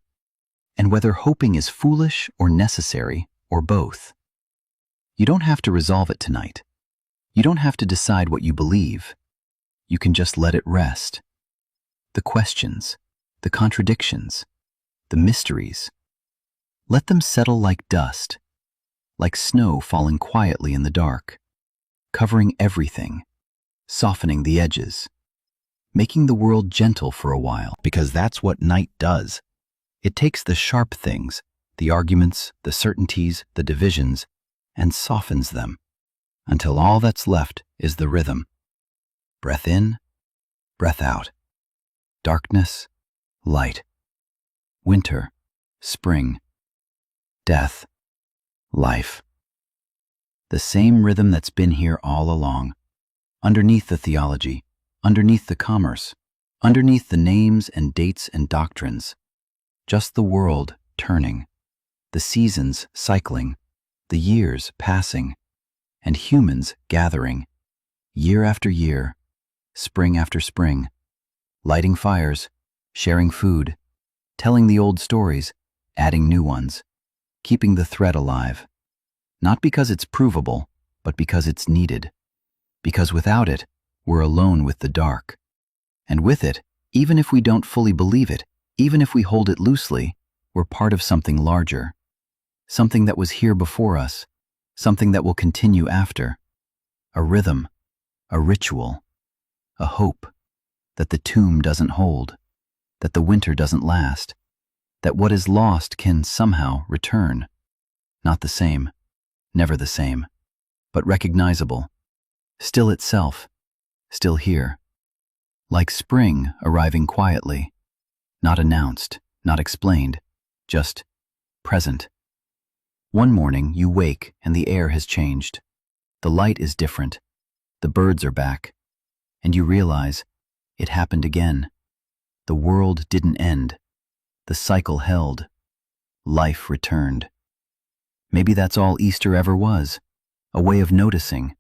and whether hoping is foolish or necessary or both. You don't have to resolve it tonight. You don't have to decide what you believe. You can just let it rest. The questions, the contradictions, the mysteries. Let them settle like dust, like snow falling quietly in the dark, covering everything, softening the edges, making the world gentle for a while, because that's what night does. It takes the sharp things, the arguments, the certainties, the divisions, and softens them, until all that's left is the rhythm. Breath in, breath out. Darkness, light. Winter, spring. Death, life. The same rhythm that's been here all along, underneath the theology, underneath the commerce, underneath the names and dates and doctrines. Just the world turning, the seasons cycling, the years passing, and humans gathering, year after year, spring after spring, lighting fires, sharing food, telling the old stories, adding new ones, keeping the thread alive. Not because it's provable, but because it's needed. Because without it, we're alone with the dark. And with it, even if we don't fully believe it, even if we hold it loosely, we're part of something larger. Something that was here before us, something that will continue after. A rhythm, a ritual, a hope that the tomb doesn't hold, that the winter doesn't last, that what is lost can somehow return. Not the same, never the same, but recognizable, still itself, still here. Like spring arriving quietly, not announced, not explained, just present. One morning you wake and the air has changed. The light is different, the birds are back, and you realize it happened again. The world didn't end. The cycle held. Life returned. Maybe that's all Easter ever was, a way of noticing,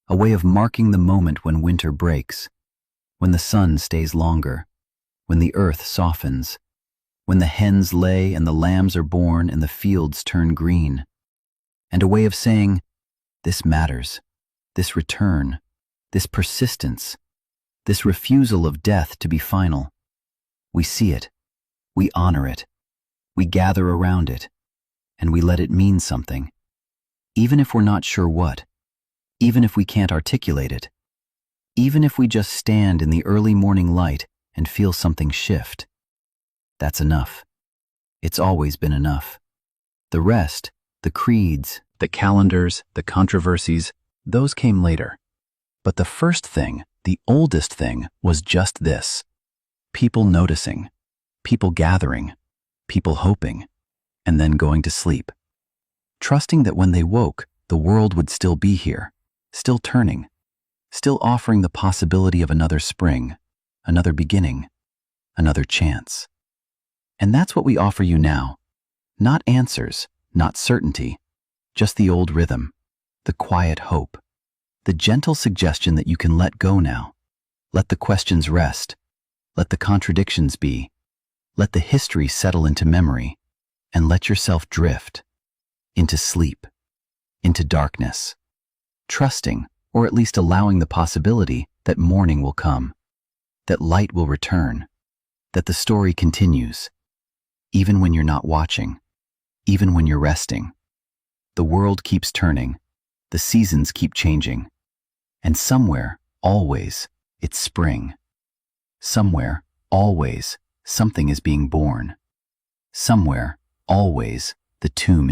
a way of marking the moment when winter breaks, when the sun stays longer, when the earth softens, when the hens lay and the lambs are born and the fields turn green, and a way of saying, this matters, this return, this persistence, this refusal of death to be final. We see it, we honor it, we gather around it, and we let it mean something, even if we're not sure what, even if we can't articulate it, even if we just stand in the early morning light and feel something shift. That's enough. It's always been enough. The rest, the creeds, the calendars, the controversies, those came later. But the first thing, the oldest thing, was just this. People noticing, people gathering, people hoping, and then going to sleep. Trusting that when they woke, the world would still be here, still turning, still offering the possibility of another spring, another beginning, another chance. And that's what we offer you now. Not answers, not certainty, just the old rhythm, the quiet hope, the gentle suggestion that you can let go now. Let the questions rest. Let the contradictions be. Let the history settle into memory, and let yourself drift into sleep, into darkness, trusting, or at least allowing the possibility that morning will come, that light will return, that the story continues, even when you're not watching, even when you're resting. The world keeps turning, the seasons keep changing, and somewhere, always, it's spring. Somewhere, always, something is being born. Somewhere, always, the tomb